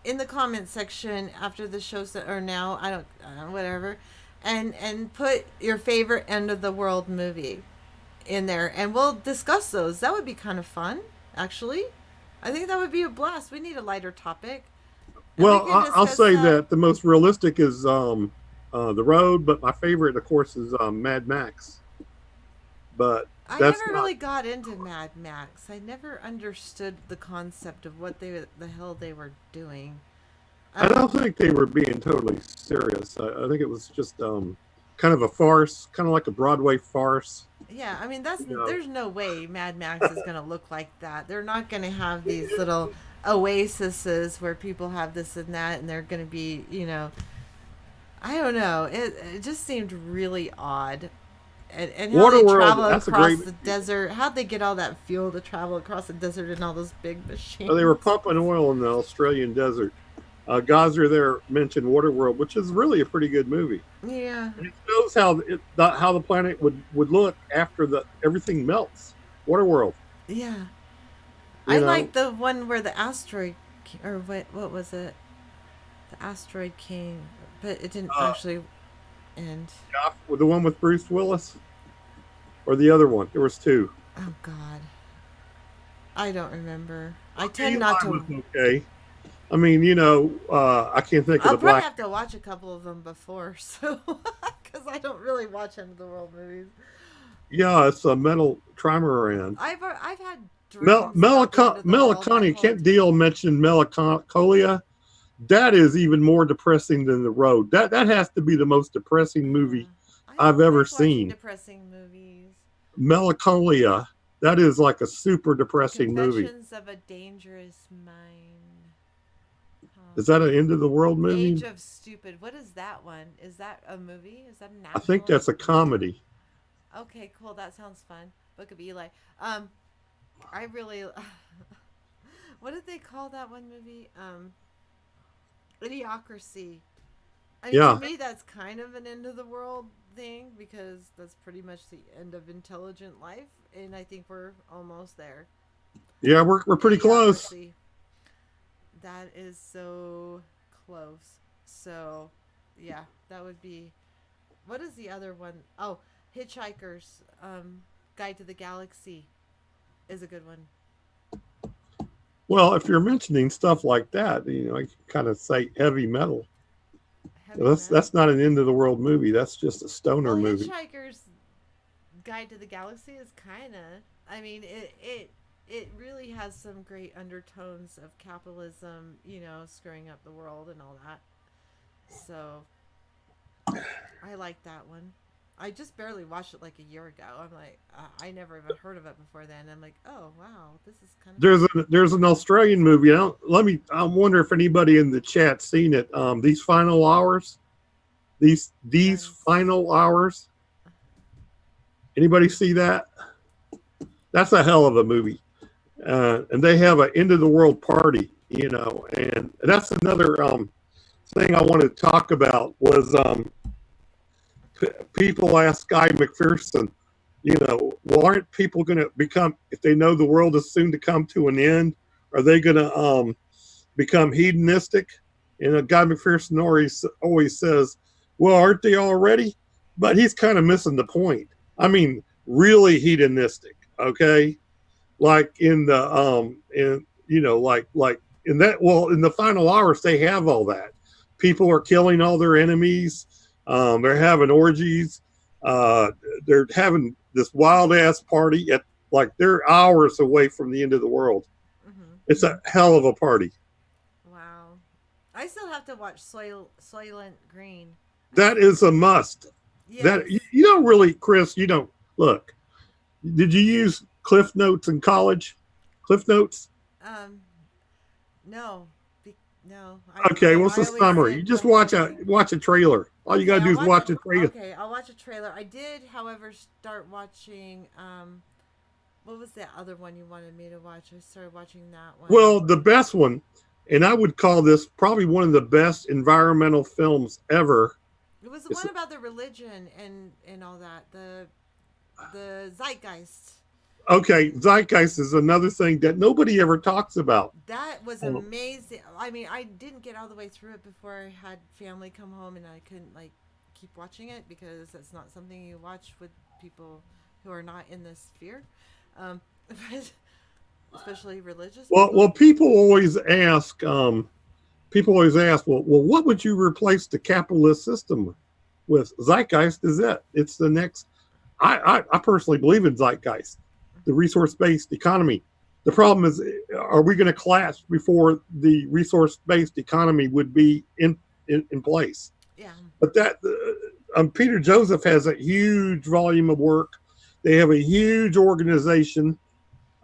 in the comment section after the show or now I don't whatever, and put your favorite end of the world movie in there, and we'll discuss those. That would be kind of fun, actually. I think that would be a blast. We need a lighter topic. And we Well, can I'll discuss say that the most realistic is The Road, but my favorite, of course, is Mad Max. But I that's never not. really got into Mad Max. I never understood the concept of what the hell they were doing. I Um, don't think they were being totally serious. I think it was just kind of a farce, kind of like a Broadway farce. yeah, I mean that's You know, there's no way Mad Max is gonna look like that. They're not gonna have these little oases where people have this and that, and they're gonna be, I don't know. It just seemed really odd. And how they Waterworld. travel That's a great. across the desert. How'd they get all that fuel to travel across the desert in all those big They were machines? pumping oil in the Australian desert. Gosser there mentioned Waterworld, which is really a pretty good movie. Yeah, And it shows how the planet would look after the everything melts. Waterworld, yeah. I you know, like the one where the asteroid, or what was it? The asteroid came, but it didn't uh, actually end. with the one with Bruce Willis or the other one. There was two. Oh God, I don't remember. I tend Eli not was to. okay. I mean, I can't think of I'll the probably black. have to watch a couple of them before, so because I don't really watch end of the world movies. Yeah, it's a metal trimaran. I've had dreams about the end of the world my Melancholia. whole. Kent Deal mentioned melancholia. That is even more depressing than The Road. That has to be the most depressing Yeah, movie I I've don't ever like watching seen. depressing movies. Melancholia. That is like a super depressing movie. Confessions of a Dangerous Mind. Is Um, that an end of the world Age movie? of Stupid. What is that one? Is that a movie? Is that a I think national? that's a comedy. Okay, cool. That sounds fun. Book of Eli. Um, I really. What did they call that one movie? Idiocracy. I mean, to Yeah, me, that's kind of an end of the world thing because that's pretty much the end of intelligent life, and I think we're almost there. yeah, we're pretty close. Idiocracy. That is so close. So, yeah, that would be. What is the other one? Oh, Hitchhiker's Guide to the Galaxy is a good one. Well, if you're mentioning stuff like that, I can kind of say heavy metal. Heavy That's metal. not an end of the world movie. That's just a Well, stoner movie. Hitchhiker's Guide to the Galaxy is kind of. I mean, it really has some great undertones of capitalism, screwing up the world and all that. So I like that one. I just barely watched it like a year ago. I'm like, I never even heard of it before then. I'm like, oh wow, this is kind of There's fun. an Australian movie. I wonder if anybody in the chat seen it. These final hours. These Nice. final hours. Anybody see that? That's a hell of a movie. And they have an end of the world party. And that's another thing I wanted to talk about was people ask Guy McPherson, well, aren't people going to become, if they know the world is soon to come to an end, are they going to become hedonistic? And Guy McPherson always says, well, aren't they already? But he's kind of missing the point. I mean, really hedonistic, okay? Like in the, like in that, well, in the final hours, they have all that. People are killing all their enemies. They're having orgies. Uh, they're having this wild ass party at like they're hours away from the end of the world. Mm-hmm. It's a hell of a party. Wow. I still have to watch Soylent Green. That is a must. Yes. That you don't really, Chris. You don't look. Did you use Cliff Notes in college? Cliff Notes. Um. No. No. Okay, what's I the always summary? You said just don't watch it. watch a trailer. All you Okay, gotta do I'll is watch watch it. a trailer. Okay, I'll watch a trailer. I did, however, start watching. What was that other one you wanted me to watch? I started watching that one. Well, the best one, and I would call this probably one of the best environmental films ever. It was the It's one about the religion and all that. The zeitgeist. Okay, Zeitgeist is another thing that nobody ever talks about. That was Oh, amazing. I mean, I didn't get all the way through it before I had family come home, and I couldn't like keep watching it because that's not something you watch with people who are not in this sphere, um, but especially religious well, people. people always ask, well, what would you replace the capitalist system with? Zeitgeist is it. It's the next. I personally believe in Zeitgeist, the resource based economy. The problem is, are we going to collapse before the resource based economy would be in place? Yeah. But Peter Joseph has a huge volume of work. They have a huge organization.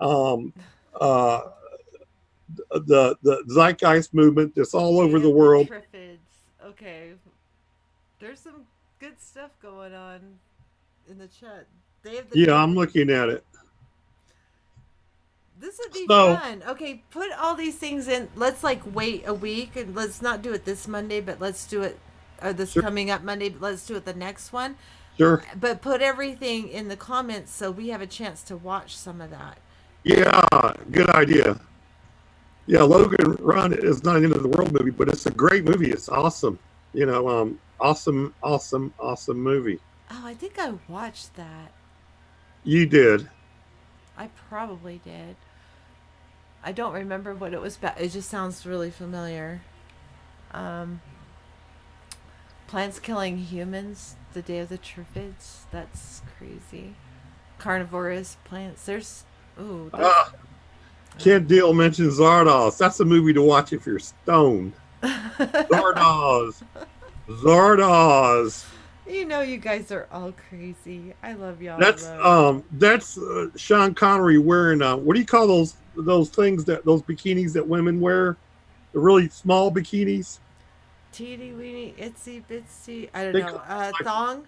Um, uh, the Zeitgeist movement that's all Day over the of the world. Triffids. Okay, there's some good stuff going on in the chat. Day of the Yeah, I'm Triffids. looking at it. This would be So fun. Okay, put all these things in. Let's like wait a week and let's not do it this Monday, but let's do it or this sure, coming up Monday, but let's do it the next one. sure. But put everything in the comments so we have a chance to watch some of that. Yeah, good idea. Yeah, Logan Run is not an end of the world movie, but it's a great movie. It's awesome. Awesome, awesome, awesome movie. Oh, I think I watched that. You did. I probably did. I don't remember what it was about. It just sounds really familiar. Um, Plants killing humans. The Day of the Triffids. That's crazy. Carnivorous plants. There's. Ooh, there's. Uh, Kent Deal mentions Zardoz. That's a movie to watch if you're stoned. Zardoz. Zardoz. You know, you guys are all crazy. I love y'all. That's Though. Sean Connery wearing what do you call those things those bikinis that women wear? The really small bikinis. Teeny weeny itsy bitsy. I don't They know. call like Thong.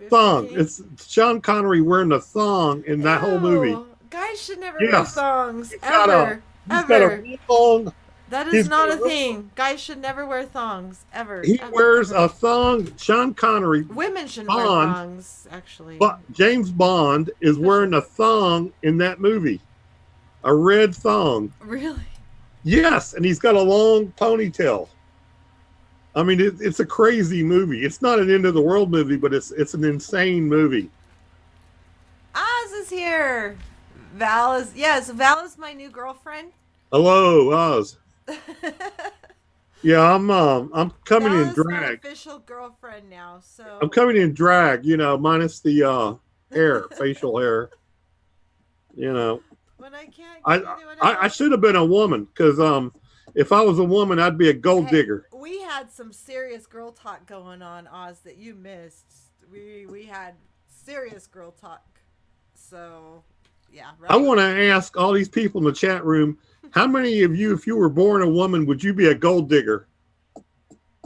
thong. Bikini. It's Sean Connery wearing a thong in that whole movie. Ew. Guys should never wear Yes, thongs he's got a ever. he's got a Ever. real long. That is He's not got a a real, thing. Guys should never wear thongs ever. he Ever. wears Ever. a thong. Sean Connery, Women shouldn't wear Bond, thongs. Actually, but James Bond is wearing especially. a thong in that movie, a red thong. Really. Yes, and he's got a long ponytail. I mean, it's a crazy movie. It's not an end of the world movie, but it's an insane movie. Oz is here. Val is yes. Val is my new girlfriend. Hello, Oz. Yeah, I'm coming Val in is my drag. official girlfriend now. I'm So coming in drag. Minus the hair, facial hair. You know, when I can't I get anyone I else, should have been a woman because if I was a woman, I'd be a gold hey, digger. we had some serious girl talk going on, Oz, that you missed. We had serious girl talk. So yeah, I right. want to ask all these people in the chat room, how many of you, if you were born a woman, would you be a gold digger?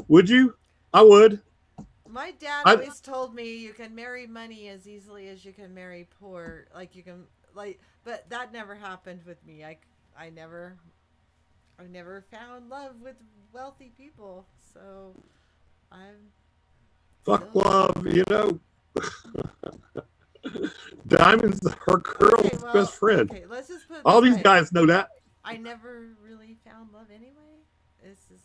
Would you? I would. My dad I always told me you can marry money as easily as you can marry poor. Like you can but that never happened with me. I never found love with wealthy people. So I'm fuck still love. Diamond's her okay. girl's best Well, friend. okay. Let's just put it All this these way. guys know that. I never really found love anyway. This is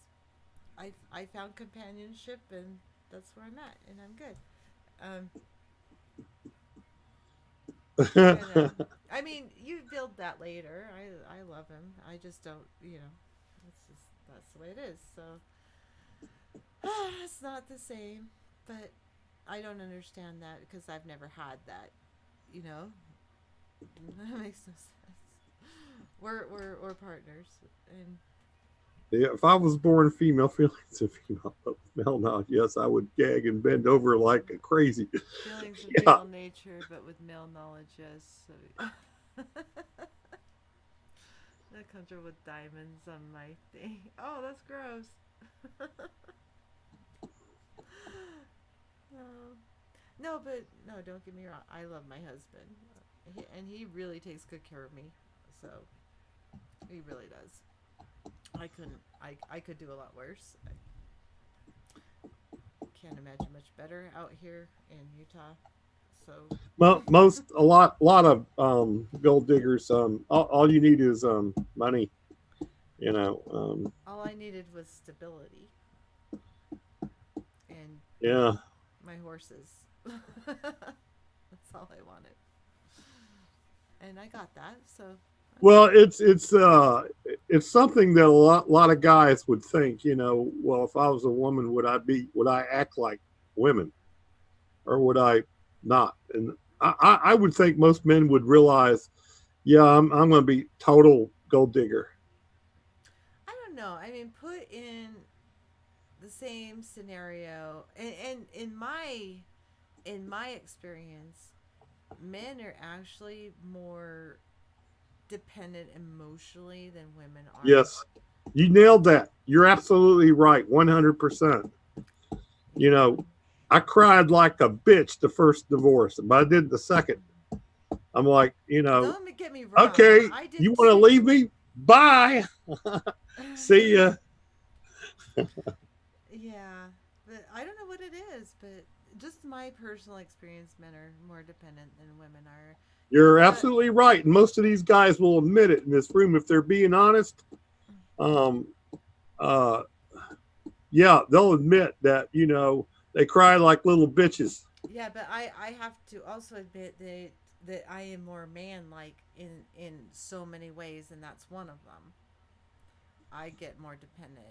I found companionship and that's where I'm at and I'm good. Um, and I mean, you build that later. I love him. I just don't, that's the way it is. So it's not the same, but I don't understand that because I've never had that. You know, that makes no sense. We're partners, and Yeah, if I was born female, feelings of female, male knowledge, yes, I would gag and bend over like a crazy. feelings of Yeah. male nature, but with male knowledge, yes. So, that comes with diamonds on my thing. Oh, that's gross. No, no, but no, don't get me wrong. I love my husband, and he really takes good care of me. So he really does. I couldn't. I could do a lot worse. I can't imagine much better out here in Utah. So A lot of gold diggers. All you need is money. You know. all I needed was stability and Yeah. my horses. That's all I wanted, and I got that. So that's Well, good. it's something that a lot of guys would think. Well, if I was a woman, would I act like women, or would I not? And I would think most men would realize, yeah, I'm going to be total gold digger. I don't know. I mean, put in the same scenario, and in my experience, men are actually more dependent emotionally than women are. Yes, you nailed that. You're absolutely right, 100%. You Yeah. know, I cried like a bitch the first divorce, but I did the second. I'm like, Don't get me wrong. okay, I you did want to leave too. me? Bye. See ya. Yeah, but I don't know what it is, but just my personal experience, men are more dependent than women are. Even You're though, absolutely right. And most of these guys will admit it in this room if they're being honest. Um, uh, yeah, they'll admit that, they cry like little bitches. yeah, but I have to also admit that I am more man like in so many ways, and that's one of them. I get more dependent,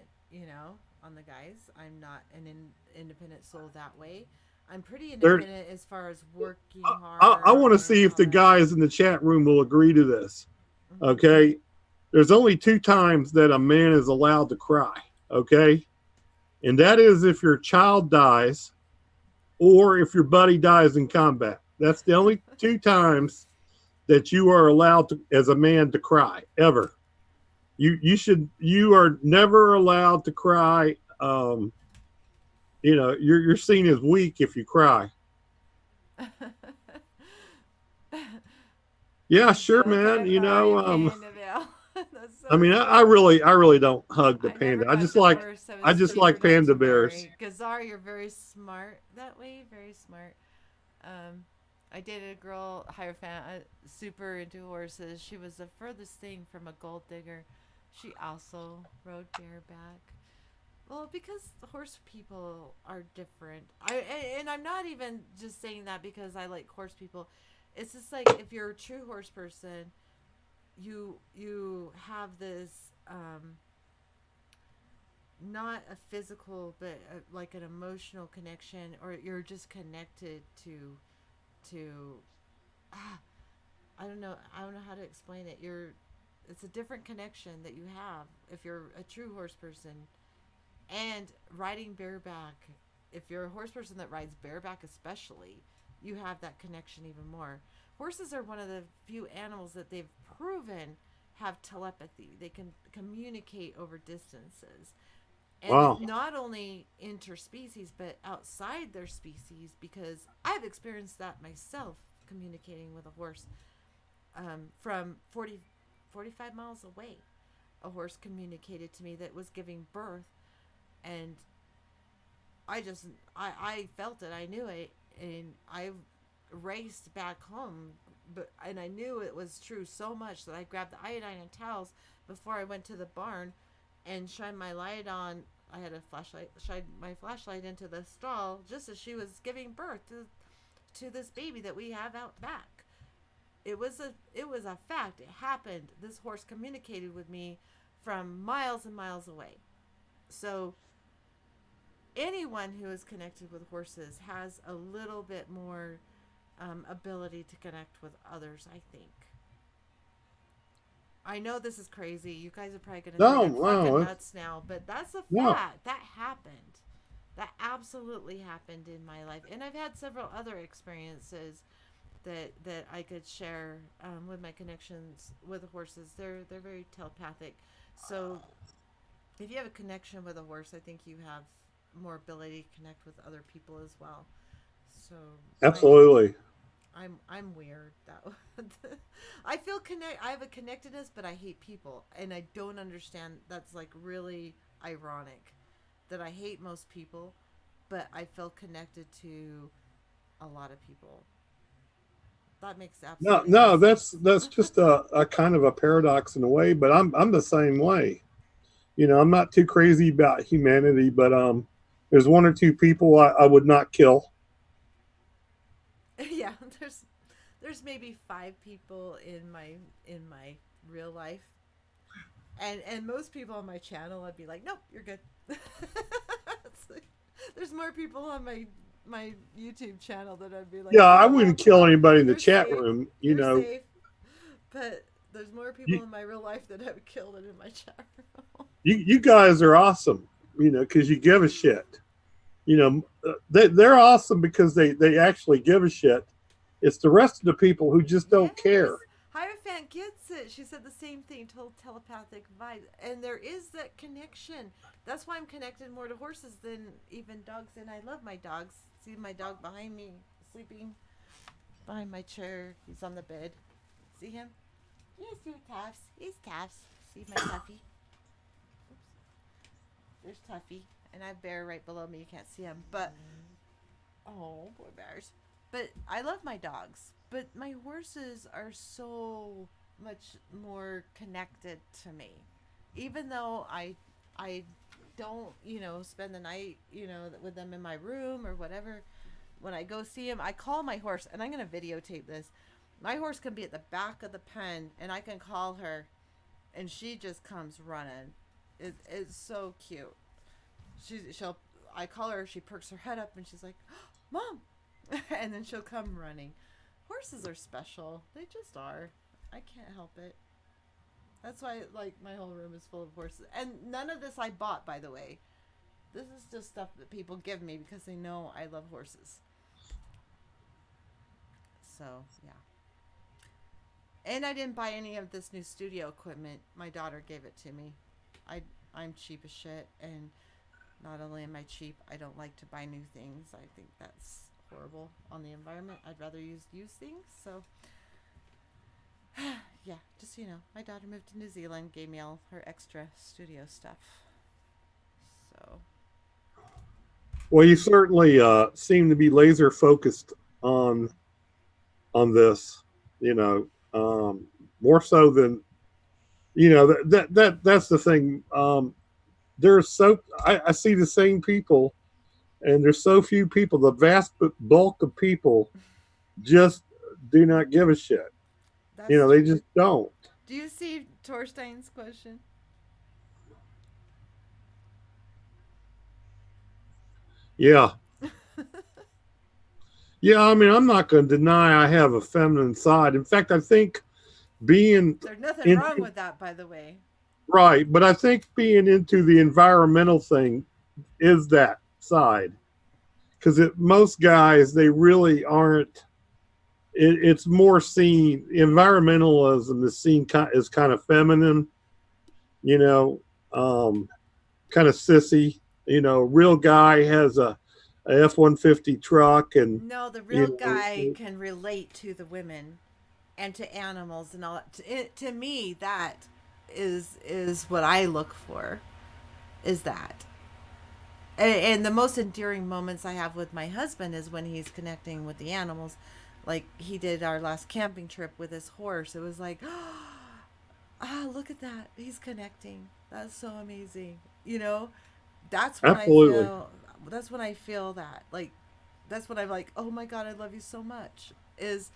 on the guys. I'm not an independent soul that way. I'm pretty They're, independent as far as working I want to hard see and if all the that. guys in the chat room will agree to this. Hmm. Okay. There's only two times that a man is allowed to cry. Okay. And that is if your child dies or if your buddy dies in combat. That's the only two times that you are allowed to, as a man, to cry ever. You are never allowed to cry. You're seen as weak if you cry. Yeah, You sure, joke. man. How are you paying the bill? That's I so mean, funny. I really don't hug the I never panda. I got just like divorced. I I was just super like not panda to bears. marry. Gazar, you're very smart that way. Very smart. Um, I dated a girl, Hierophant, super into horses. She was the furthest thing from a gold digger. She also rode bareback. Well, because horse people are different. And I'm not even just saying that because I like horse people. It's just like if you're a true horse person, you have this not a physical but like an emotional connection, or you're just connected to ah, I don't know how to explain it. It's a different connection that you have if you're a true horse person. And riding bareback, if you're a horse person that rides bareback especially, you have that connection even more. Horses are one of the few animals that they've proven have telepathy. They can communicate over distances. And Wow. not only interspecies, but outside their species, because I've experienced that myself communicating with a horse from 45 miles away. A horse communicated to me that was giving birth, and I felt it. I knew it, and I raced back home. And I knew it was true so much that I grabbed the iodine and towels before I went to the barn and shined my light on. I had a flashlight, shined my flashlight into the stall just as she was giving birth to this baby that we have out back. It was a fact. It happened. This horse communicated with me from miles and miles away. So anyone who is connected with horses has a little bit more ability to connect with others, I think. I know this is crazy. You guys are probably going to think No, I'm fucking no, nuts now, but that's a no. fact. That happened. That absolutely happened in my life. And I've had several other experiences that I could share with my connections with horses. They're very telepathic. So if you have a connection with a horse, I think you have more ability to connect with other people as well. So I'm Absolutely. I'm weird that I feel connect. I have a connectedness, but I hate people, and I don't understand. That's like really ironic that I hate most people, but I feel connected to a lot of people. That makes No, absolutely no, no that's sense. just a kind of a paradox in a way, but I'm the same way. I'm not too crazy about humanity, but there's one or two people I would not kill. Yeah, there's maybe 5 people in my real life, and most people on my channel, I'd be like, nope, you're good. It's like, there's more people on my YouTube channel that I'd be like, Yeah, I no, wouldn't kill no, anybody in the you're chat safe, room. you're safe. But there's more people You in my real life that I would kill than in my chat room. you guys are awesome. Because you give a shit. They're awesome because they actually give a shit. It's the rest of the people who just don't care. Yes, Hierophant gets it. She said the same thing, total telepathic vibe. And there is that connection. That's why I'm connected more to horses than even dogs. And I love my dogs. See my dog behind me, sleeping behind my chair. He's on the bed. See him? Yes, you're Tufts. He's Tufts. See my Tuffy? Oops. There's Tuffy. And I have Bear right below me. You can't see him. But, oh, poor bears. But I love my dogs. But my horses are so much more connected to me. Even though I don't, spend the night, with them in my room or whatever. When I go see him, I call my horse, and I'm going to videotape this. My horse can be at the back of the pen, and I can call her, and she just comes running. It's so cute. I call her, she perks her head up, and she's like, Mom! And then she'll come running. Horses are special. They just are. I can't help it. That's why, like, my whole room is full of horses. And none of this I bought, by the way. This is just stuff that people give me because they know I love horses. So, yeah. And I didn't buy any of this new studio equipment. My daughter gave it to me. I'm cheap as shit, and not only am I cheap, I don't like to buy new things. I think that's horrible on the environment. I'd rather use used things. So, yeah, just so you know, my daughter moved to New Zealand, gave me all her extra studio stuff. So, Well, you certainly seem to be laser focused on this. More so than that's the thing. I see the same people, and there's so few people. The vast bulk of people just do not give a shit. that's They true. just don't. Do you see Torstein's question? Yeah, yeah. I mean, I'm not going to deny I have a feminine side. In fact, I think being There's nothing wrong into with that, by the way. right, but I think being into the environmental thing is that side because most guys they really aren't. It's more seen environmentalism is seen as kind of feminine, you know, kind of sissy. Real guy has a F-150 truck, and No, the real you guy know, can relate to the women and to animals and all. To me, that is what I look for. Is that and the most endearing moments I have with my husband is when he's connecting with the animals. Like he did our last camping trip with his horse. It was like, look at that. He's connecting. That's so amazing. That's when I absolutely. feel that's when I feel that. Like that's when I'm like, "Oh my god, I love you so much." Is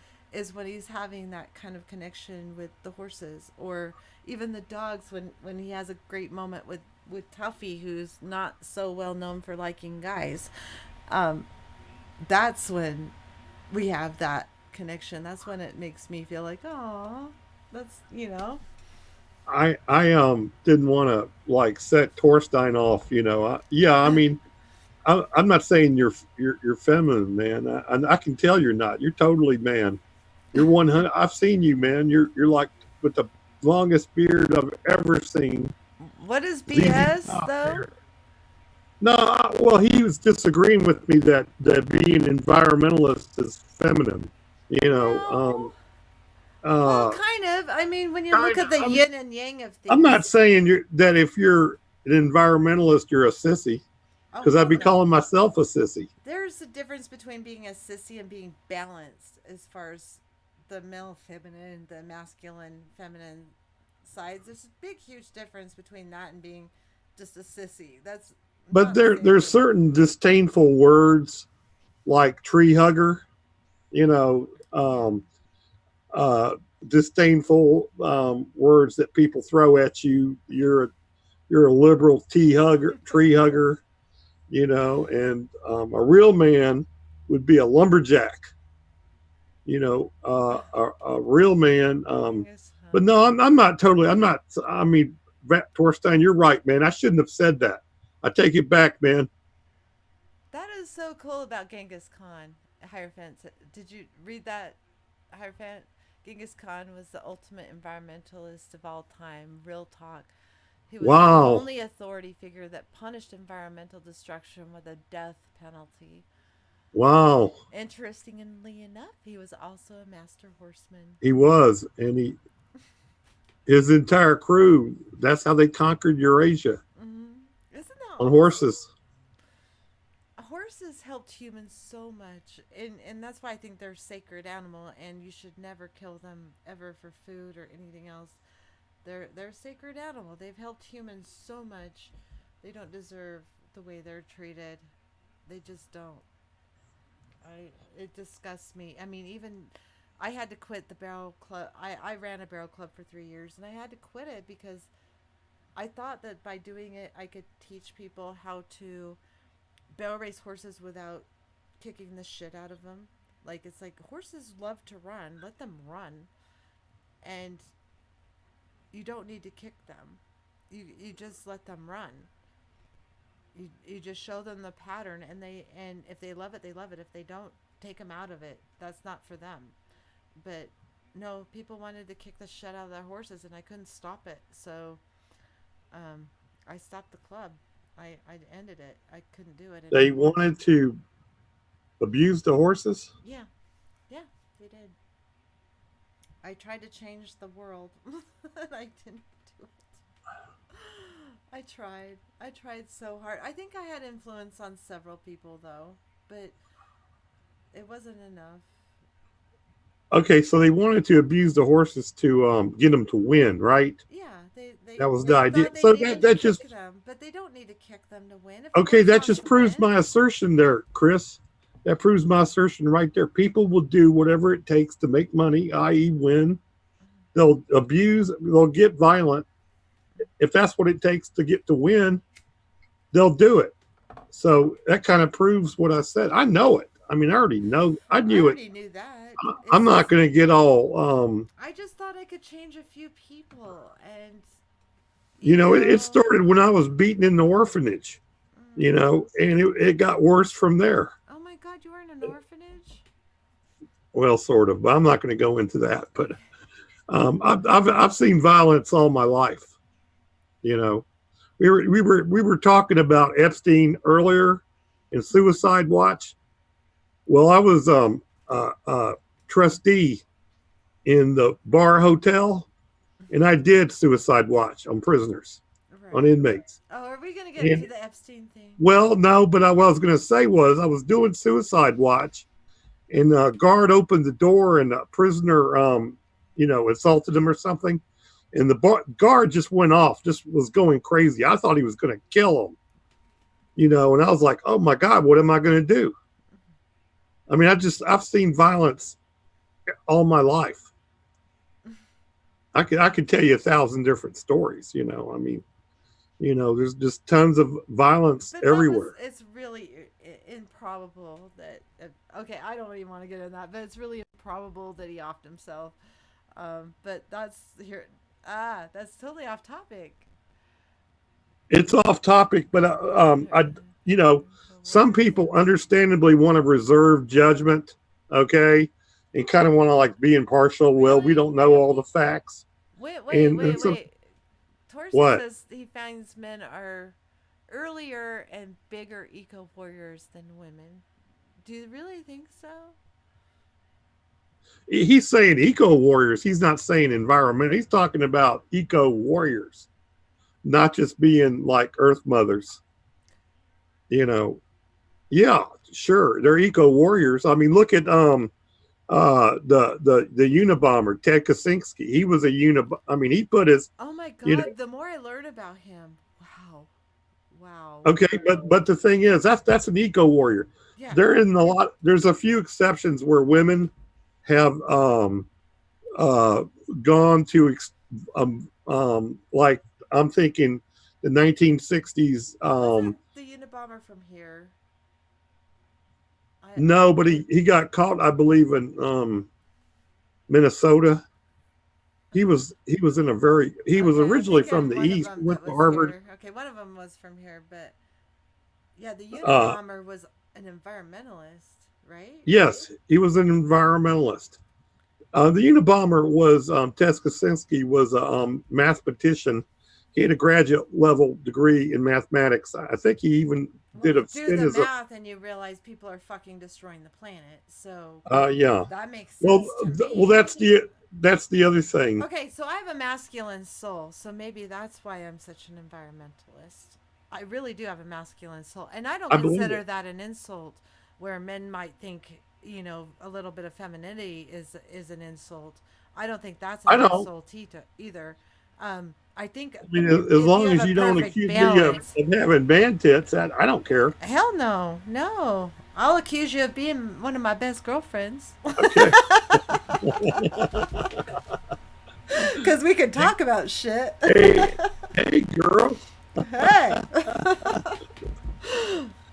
when he's having that kind of connection with the horses or even the dogs when he has a great moment with Tuffy, who's not so well known for liking guys. Um that's when we have that connection. That's when it makes me feel like, "Oh, that's." I didn't want to like set Torstein off. Yeah, I mean, I'm not saying you're feminine, man. I can tell you're not. You're totally man. You're 100. I've seen you, man. You're like with the longest beard I've ever seen. What is ZZ BS Top though? there. No, well, he was disagreeing with me that being environmentalist is feminine. You know, No. Well, uh, kind of. I mean, when you look kind of. at the I'm yin and yang of I'm not things. saying that if you're an environmentalist, you're a sissy, Oh, because I'd hell be no. calling myself a sissy. There's a difference between being a sissy and being balanced as far as the male feminine, the masculine feminine sides. There's a big, huge difference between that and being just a sissy. That's But not the same there's thing. certain disdainful words like tree hugger, you know, Yeah. uh, disdainful words that people throw at you. You're a liberal tree hugger, you know, and a real man would be a lumberjack, you know, a real man. Genghis But Khan. no, I'm not totally. I'm not. I mean, Torstein, you're right, man. I shouldn't have said that. I take it back, man. That is so cool about Genghis Khan. Hierophant. Did you read that, Hierophant? Genghis Khan was the ultimate environmentalist of all time. Real talk. He was the Wow, only authority figure that punished environmental destruction with a death penalty. wow. Interestingly enough, he was also a master horseman. He was, and his entire crew. That's how they conquered Eurasia Isn't that on awesome? horses. Horses helped humans so much, and that's why I think they're a sacred animal, and you should never kill them ever for food or anything else. They're a sacred animal. They've helped humans so much. They don't deserve the way they're treated. They just don't. I It disgusts me. I mean, even I had to quit the barrel club. I ran a barrel club for 3 years, and I had to quit it because I thought that by doing it, I could teach people how to barrel race horses without kicking the shit out of them. Like, it's like horses love to run. Let them run, and you don't need to kick them. You just let them run. You just show them the pattern, and if they love it, they love it. If they don't, take them out of it. That's not for them. But no, people wanted to kick the shit out of their horses, and I couldn't stop it. So um, I stopped the club. I ended it. I couldn't do it They anymore. wanted to abuse the horses. Yeah, yeah, they did. I tried to change the world, and I didn't do it. I tried. I tried so hard. I think I had influence on several people though, but it wasn't enough. Okay, so they wanted to abuse the horses to get them to win, right? Yeah, That was the they idea. thought they So needed to that kick just them, but they don't need to kick them to win. If a okay. horse That wants just to proves win, my assertion there, Chris. That proves my assertion right there. People will do whatever it takes to make money, i.e., win. They'll abuse. They'll get violent if that's what it takes to get to win. They'll do it. So that kind of proves what I said. I know it. I mean, I already know. I I knew it. already knew that. I'm It's not just going to get all. I just thought I could change a few people, and You you know, it know, started when I was beaten in the orphanage. You mm, know, and it got worse from there. oh my God, you were in an orphanage. Well, sort of. But I'm not going to go into that. But I've seen violence all my life. You know, we were talking about Epstein earlier in Suicide Watch. Well, I was trustee in the Bar Hotel, and I did Suicide Watch on prisoners, on Right. inmates. Oh, are we gonna get into And the Epstein thing? well, no, but what I was going to say was I was doing Suicide Watch, and a guard opened the door, and a prisoner, you know, assaulted him or something, and the guard just went off, just was going crazy. I thought he was going to kill him, you know, and I was like, oh my God, what am I going to do? I mean, I've seen violence all my life. I could tell you 1,000 different stories. You know, I mean, you know, there's just tons of violence But that was everywhere. it's really improbable that okay, I don't even want to get into that, but it's really improbable that he offed himself. But that's here. That's totally off topic. It's off topic, but you know, But what some were you people saying? understandably want to reserve judgment, okay, and kind of want to like be impartial. Well, we Really? don't know all the facts, Wait, wait, and wait, some wait. Torsten what? says he finds men are earlier and bigger eco warriors than women. Do you really think so? He's saying eco warriors. He's not saying environment. He's talking about eco warriors, not just being like earth mothers. You know, yeah, sure, they're eco warriors. I mean, look at the Unabomber, Ted Kaczynski. He was a I mean, he put his, Oh my you know, God! The more I learn about him, wow, wow. okay, but the thing is, that's an eco warrior. Yeah. There's a few exceptions where women have uh, gone to like I'm thinking the 1960s. Wasn't the Unabomber from here? No, but he got caught, I believe, in Minnesota. He was in a very he was Okay, I originally think from the one of east, them went that to was Harvard. here. Okay, one of them was from here, but yeah, the Uh, Unabomber was an environmentalist, right? yes, he was an environmentalist. The Unabomber was Ted Kaczynski was a mathematician. He had a graduate level degree in mathematics. I think he even Well, did you a do stint the as a math and you realize people are fucking destroying the planet. So yeah. that makes Well, sense to well, me. that's the other thing. Okay, so I have a masculine soul, so maybe that's why I'm such an environmentalist. I really do have a masculine soul, and I don't I believe consider it. that an insult where men might think, a little bit of femininity is an insult. I don't think that's I an don't. insult either. I think I mean, as if you long have as a you don't perfect accuse me balance. of having man tits, I don't care. Hell no, no. I'll accuse you of being one of my best girlfriends. Okay. Because we can talk about shit. Hey, hey, girl. Hey.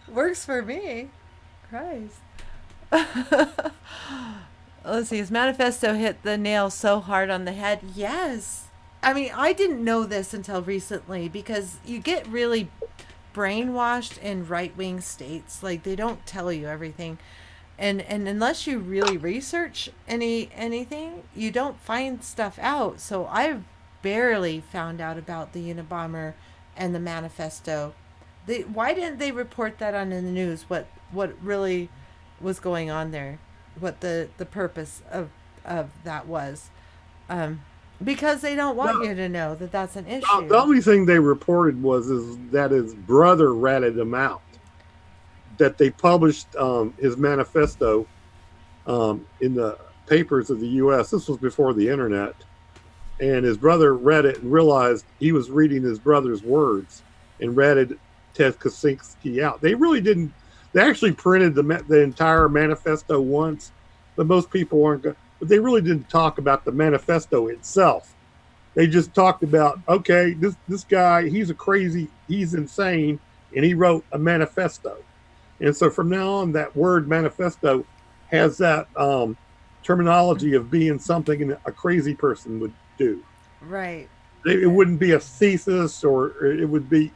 Works for me. Christ. Let's see. His manifesto hit the nail so hard on the head. Yes. I mean, I didn't know this until recently because you get really brainwashed in right wing states. Like, they don't tell you everything. And unless you really research anything, you don't find stuff out. So I barely found out about the Unabomber and the manifesto. Why didn't they report that on the news? What really was going on there? What the purpose of that was? Because they don't want No, you to know that that's an the issue. only thing they reported is that his brother ratted him out. That they published his manifesto in the papers of the U.S. This was before the internet, and his brother read it and realized he was reading his brother's words and ratted Ted Kaczynski out. They really didn't. They actually printed the entire manifesto once, but most people weren't. But they really didn't talk about the manifesto itself. They just talked about, okay, this guy, he's insane, and he wrote a manifesto. And so from now on, that word manifesto has that terminology of being something a crazy person would do. Right. It wouldn't be a thesis, or it would be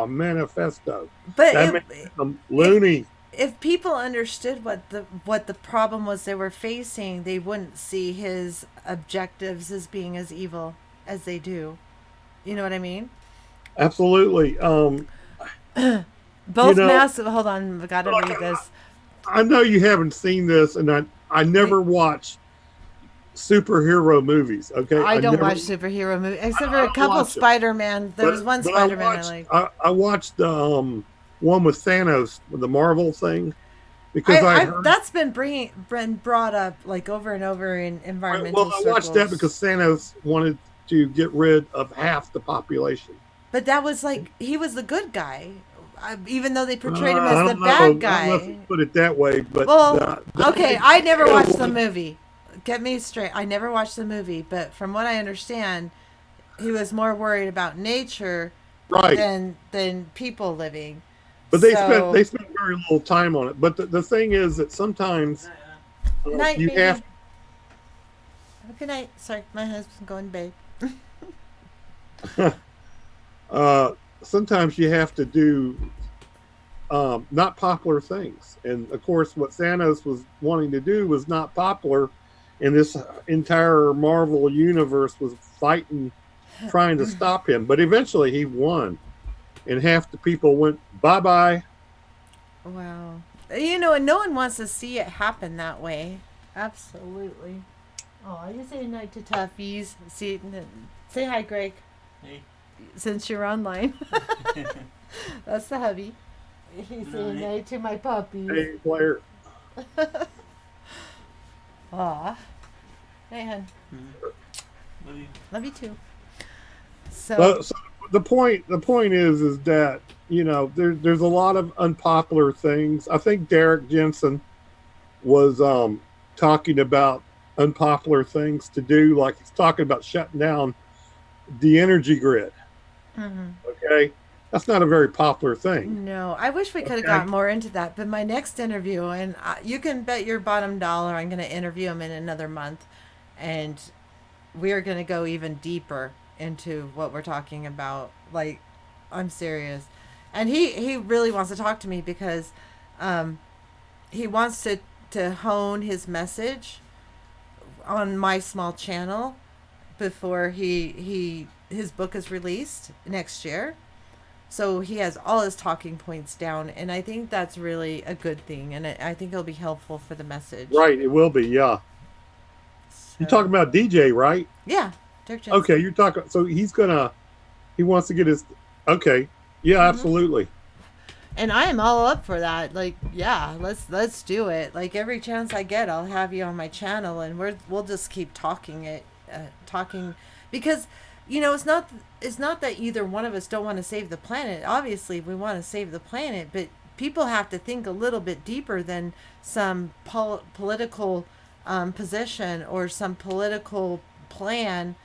manifesto. But That makes them if loony. if people understood what the problem was they were facing, they wouldn't see his objectives as being as evil as they do. You know what I mean? Absolutely. You Both know, massive. Hold on, I gotta like, read this. I know you haven't seen this, and I Wait, never watch superhero movies. Okay, I don't watch superhero movies except for I a don't couple watch them. Spider Man. There was one But Spider Man I like. I watched the one with Thanos, the Marvel thing, because I heard. That's been brought up like over and over in Well, environmental I watched that circles. because Thanos wanted to get rid of half the population. But that was like he was the good guy, even though they portrayed him as I the don't know. bad I don't know if you guy. put it that way, but Well, the okay, big I never deal watched the was movie. Get me straight. I never watched the movie, but from what I understand, he was more worried about nature right. than people living. But they So, spent very little time on it. But the thing is that sometimes night, you have baby. Good night. Sorry, my husband's going, babe. sometimes you have to do not popular things. And of course, what Thanos was wanting to do was not popular, and this entire Marvel universe was fighting, trying to stop him. But eventually, he won, and half the people went bye bye. Wow. And no one wants to see it happen that way. Absolutely. Oh, you say night to toughies. Say hi, Greg, Hey. since you're online. That's the hubby. He's saying Night. night to my puppies. Hey, player. Aw. Hey, hon. Love you. Love you too. So, So the point is that there's a lot of unpopular things. I think Derek Jensen was talking about unpopular things to do, like he's talking about shutting down the energy grid. Okay, that's not a very popular thing. no, I wish we could have got more into that. But my next interview, and you can bet your bottom dollar I'm going to interview him in another month, and we are going to go even deeper into what we're talking about. Like, I'm serious. And he really wants to talk to me because he wants to hone his message on my small channel before his book is released next year. So he has all his talking points down, and I think that's really a good thing, and I think it'll be helpful for the message. Right, it will be. Yeah, you're talking about DJ, right? Yeah, Dirk Jensen. Okay, you're talking. So he wants to get his. Okay, yeah, absolutely. And I am all up for that. Like, yeah, let's do it. Like, every chance I get, I'll have you on my channel, and we'll just keep talking because, it's not that either one of us don't want to save the planet. Obviously, we want to save the planet, but people have to think a little bit deeper than some political position or some political plan.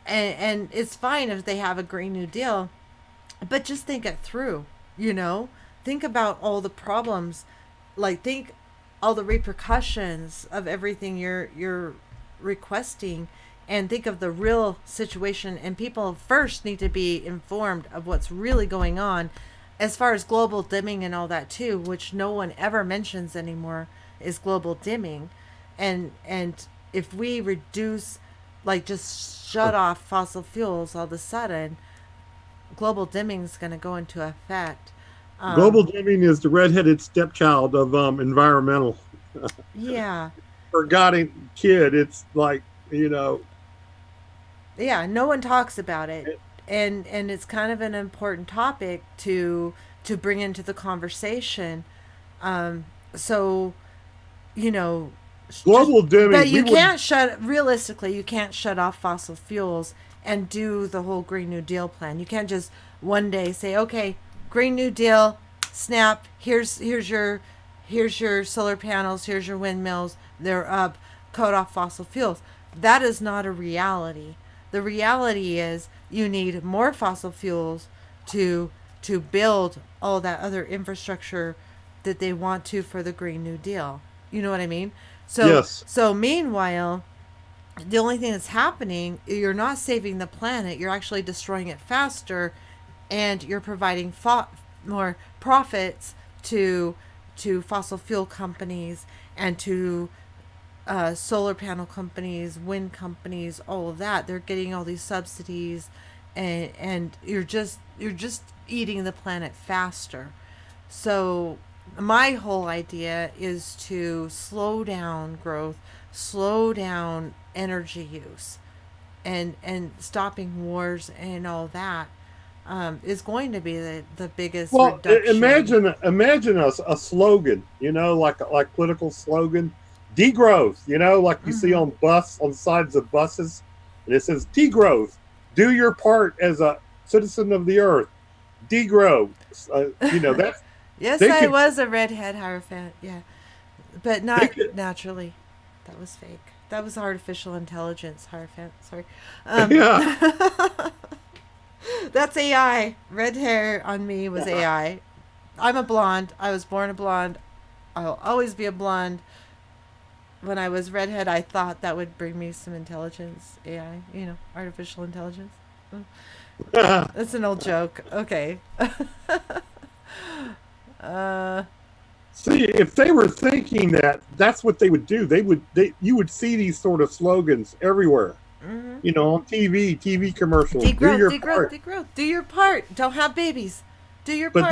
And it's fine if they have a Green New Deal, but just think it through. Think about all the problems, like think all the repercussions of everything you're requesting, and think of the real situation. And people first need to be informed of what's really going on as far as global dimming and all that too, which no one ever mentions anymore, is global dimming. And if we reduce, like, just shut off fossil fuels all of a sudden, global dimming is going to go into effect. Global dimming is the redheaded stepchild of environmental. Yeah. Forgotten kid. It's like, Yeah, no one talks about it. And it's kind of an important topic to bring into the conversation. So, global dimming. But you can't realistically, you can't shut off fossil fuels and do the whole Green New Deal plan. You can't just one day say, okay, Green New Deal, snap, here's your solar panels, here's your windmills, they're up, cut off fossil fuels. That is not a reality. The reality is you need more fossil fuels to build all that other infrastructure that they want to for the Green New Deal. You know what I mean? So, yes. So meanwhile, the only thing that's happening, you're not saving the planet, you're actually destroying it faster, and you're providing more profits to fossil fuel companies and to solar panel companies, wind companies, all of that. They're getting all these subsidies, and you're just eating the planet faster. So my whole idea is to slow down growth, slow down energy use, and stopping wars and all that. Is going to be the biggest reduction. Imagine a slogan, like political slogan, degrowth, like you see on the sides of buses, and it says degrowth, do your part as a citizen of the earth, degrowth. That's yes, I was a redhead Hierophant, yeah, but not naturally. That was fake. That was artificial intelligence, Hierophant. Sorry. Yeah. That's AI. Red hair on me was AI. I'm a blonde. I was born a blonde. I'll always be a blonde. When I was redhead, I thought that would bring me some intelligence. AI, artificial intelligence. That's an old joke. Okay. See, if they were thinking that's what they would do, you would see these sort of slogans everywhere. Mm-hmm. On TV commercials. Degrowth. Do your part. Don't have babies. Do your part. But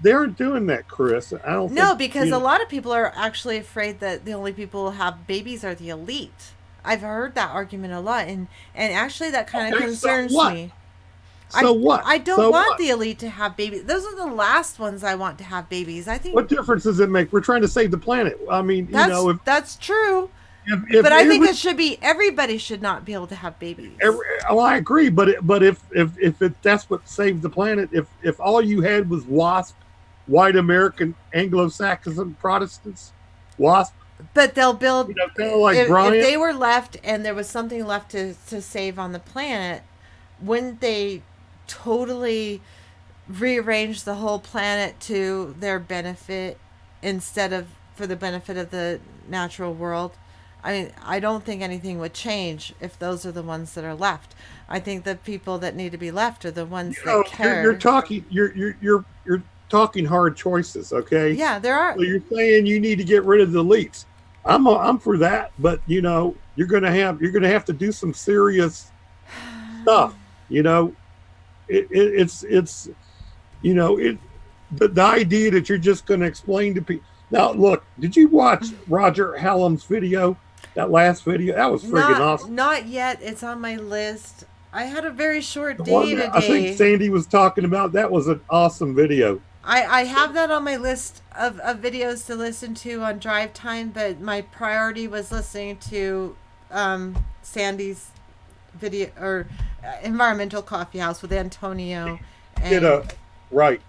they aren't doing that, Chris. I don't. No, because a lot of people are actually afraid that the only people who have babies are the elite. I've heard that argument a lot, and actually that kind of concerns me. So what? I don't want the elite to have babies. Those are the last ones I want to have babies. I think. What difference does it make? We're trying to save the planet. I mean, that's true. But I think every- it should be everybody should not be able to have babies. oh, I agree, but if that's what saved the planet, if all you had was WASP, white American Anglo-Saxon Protestants, WASP, But they'll build kind of like if Bryant. they were left and there was something left to save on the planet, wouldn't they totally rearrange the whole planet to their benefit instead of for the benefit of the natural world? I mean, I don't think anything would change if those are the ones that are left. I think the people that need to be left are the ones that care. You're talking you're talking hard choices, okay? Yeah, there are. So you're saying you need to get rid of the elites. I'm for that, but you're gonna have to do some serious stuff. It's the idea that you're just going to explain to people. Now, look, did you watch Roger Hallam's video? That last video, that was friggin' awesome. Not yet. It's on my list. I had a very short The day one today. that I think Sandy was talking about, that was an awesome video. I have that on my list of videos to listen to on drive time, but my priority was listening to Sandy's video or Environmental Coffee House with Antonio. And, Right.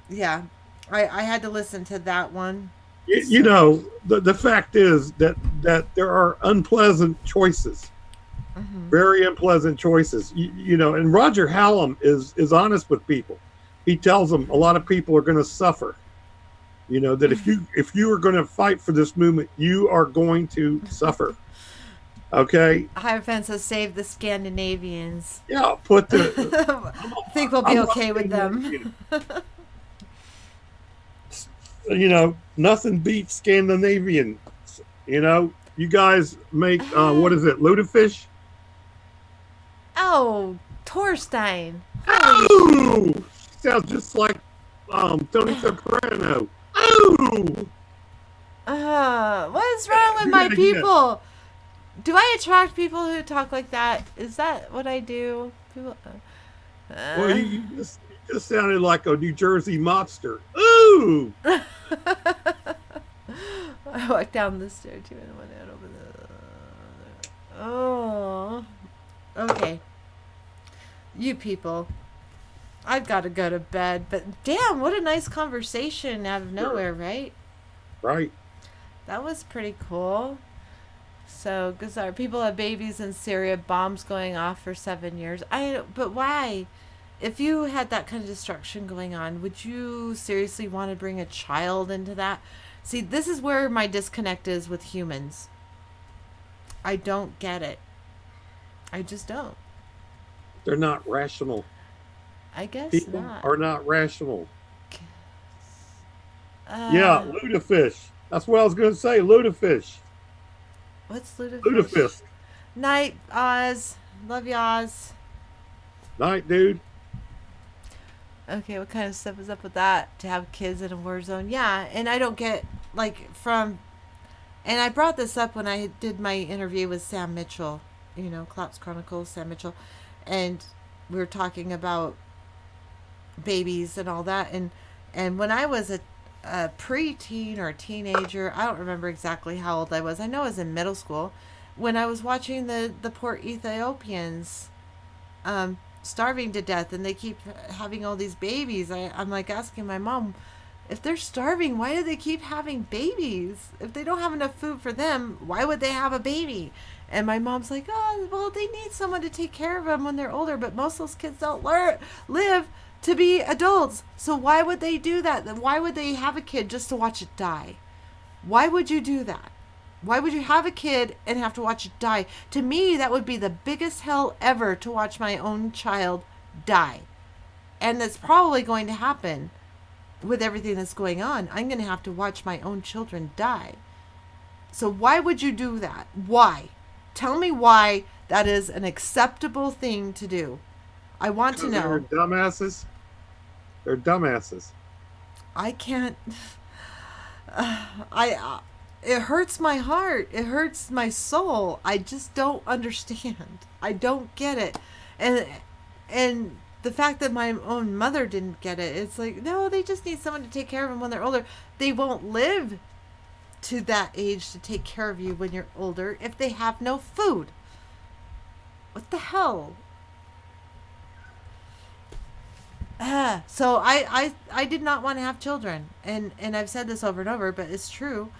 Yeah, I had to listen to that one. The fact is that there are unpleasant choices, very unpleasant choices. And Roger Hallam is honest with people. He tells them a lot of people are going to suffer. That if you are going to fight for this movement, you are going to suffer. Okay. Hierophant says save the Scandinavians. Yeah, put the. I think we'll be okay with them. Nothing beats Scandinavian. You guys make what is it, lutefisk? Oh, Torstein. Oh, sounds just like Tony Soprano. Oh, what is wrong with my people? Do I attract people who talk like that? Is that what I do? People, well, you just sounded like a New Jersey mobster. Ooh. I walked down the stair too and went out over the. Oh, okay. You people, I've got to go to bed. But damn, what a nice conversation out of nowhere, right? Right. That was pretty cool. So, because our people have babies in Syria, bombs going off for 7 years. But why? If you had that kind of destruction going on, would you seriously want to bring a child into that? See, this is where my disconnect is with humans. I don't get it. I just don't. They're not rational. I guess People not. are not rational. Yeah, lutefisk. That's what I was going to say, lutefisk. What's lutefisk? Lutefisk. Night, Oz. Love you, Oz. Night, dude. Okay, what kind of stuff is up with that? To have kids in a war zone? Yeah, and I don't get, and I brought this up when I did my interview with Sam Mitchell, Collapse Chronicles, Sam Mitchell, and we were talking about babies and all that, and when I was a preteen or a teenager, I don't remember exactly how old I was. I know I was in middle school when I was watching the poor Ethiopians starving to death, and they keep having all these babies. I'm like asking my mom, if they're starving, why do they keep having babies? If they don't have enough food for them, why would they have a baby? And my mom's like, oh, well, they need someone to take care of them when they're older, but most of those kids don't live to be adults. So why would they do that? Why would they have a kid just to watch it die? Why would you do that? Why would you have a kid and have to watch it die? To me, that would be the biggest hell ever, to watch my own child die. And that's probably going to happen with everything that's going on. I'm going to have to watch my own children die. So why would you do that? Why? Tell me why that is an acceptable thing to do. I want to know. They're dumbasses. They're dumbasses. I can't. It hurts my heart. It hurts my soul. I just don't understand. I don't get it. And the fact that my own mother didn't get it, it's like, no, they just need someone to take care of them when they're older. They won't live to that age to take care of you when you're older if they have no food? What the hell? So I did not want to have children, and I've said this over and over, but it's true.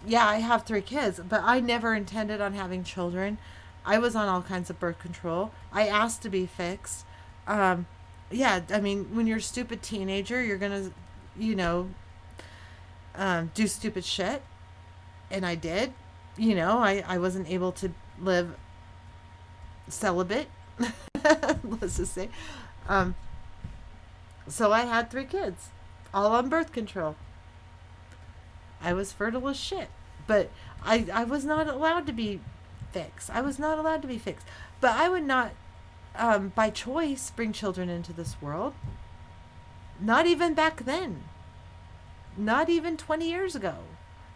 Yeah, I have 3 kids, but I never intended on having children. I was on all kinds of birth control. I asked to be fixed. Yeah, I mean, when you're a stupid teenager, you're gonna, do stupid shit, and I did. I wasn't able to live celibate. Let's just say. So I had 3 kids, all on birth control. I was fertile as shit. But I was not allowed to be fixed. I was not allowed to be fixed. But I would not, by choice, bring children into this world. Not even back then. Not even 20 years ago.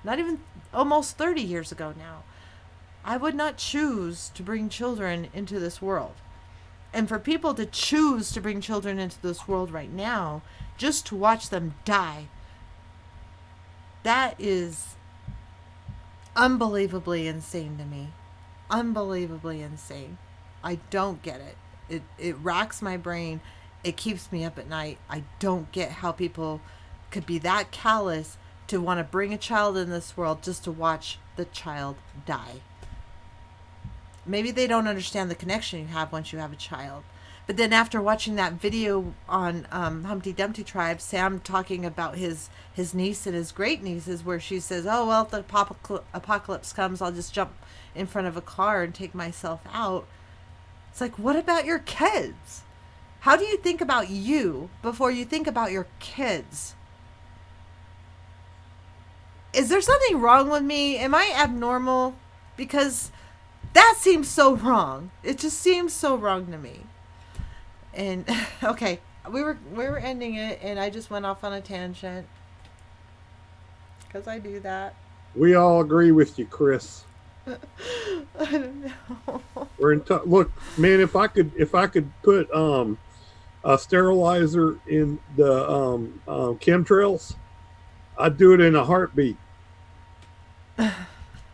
Not even almost 30 years ago now. I would not choose to bring children into this world. And for people to choose to bring children into this world right now, just to watch them die, that is unbelievably insane to me. Unbelievably insane. I don't get it. It racks my brain. It keeps me up at night. I don't get how people could be that callous to want to bring a child in this world just to watch the child die. Maybe they don't understand the connection you have once you have a child. But then after watching that video on Humpty Dumpty Tribe, Sam talking about his niece and his great nieces, where she says, oh, well, if the apocalypse comes, I'll just jump in front of a car and take myself out. It's like, what about your kids? How do you think about you before you think about your kids? Is there something wrong with me? Am I abnormal? Because that seems so wrong. It just seems so wrong to me. And okay, we were ending it, and I just went off on a tangent because I do that. We all agree with you, Chris. I don't know. We're in look, man. If I could put a sterilizer in the chemtrails, I'd do it in a heartbeat.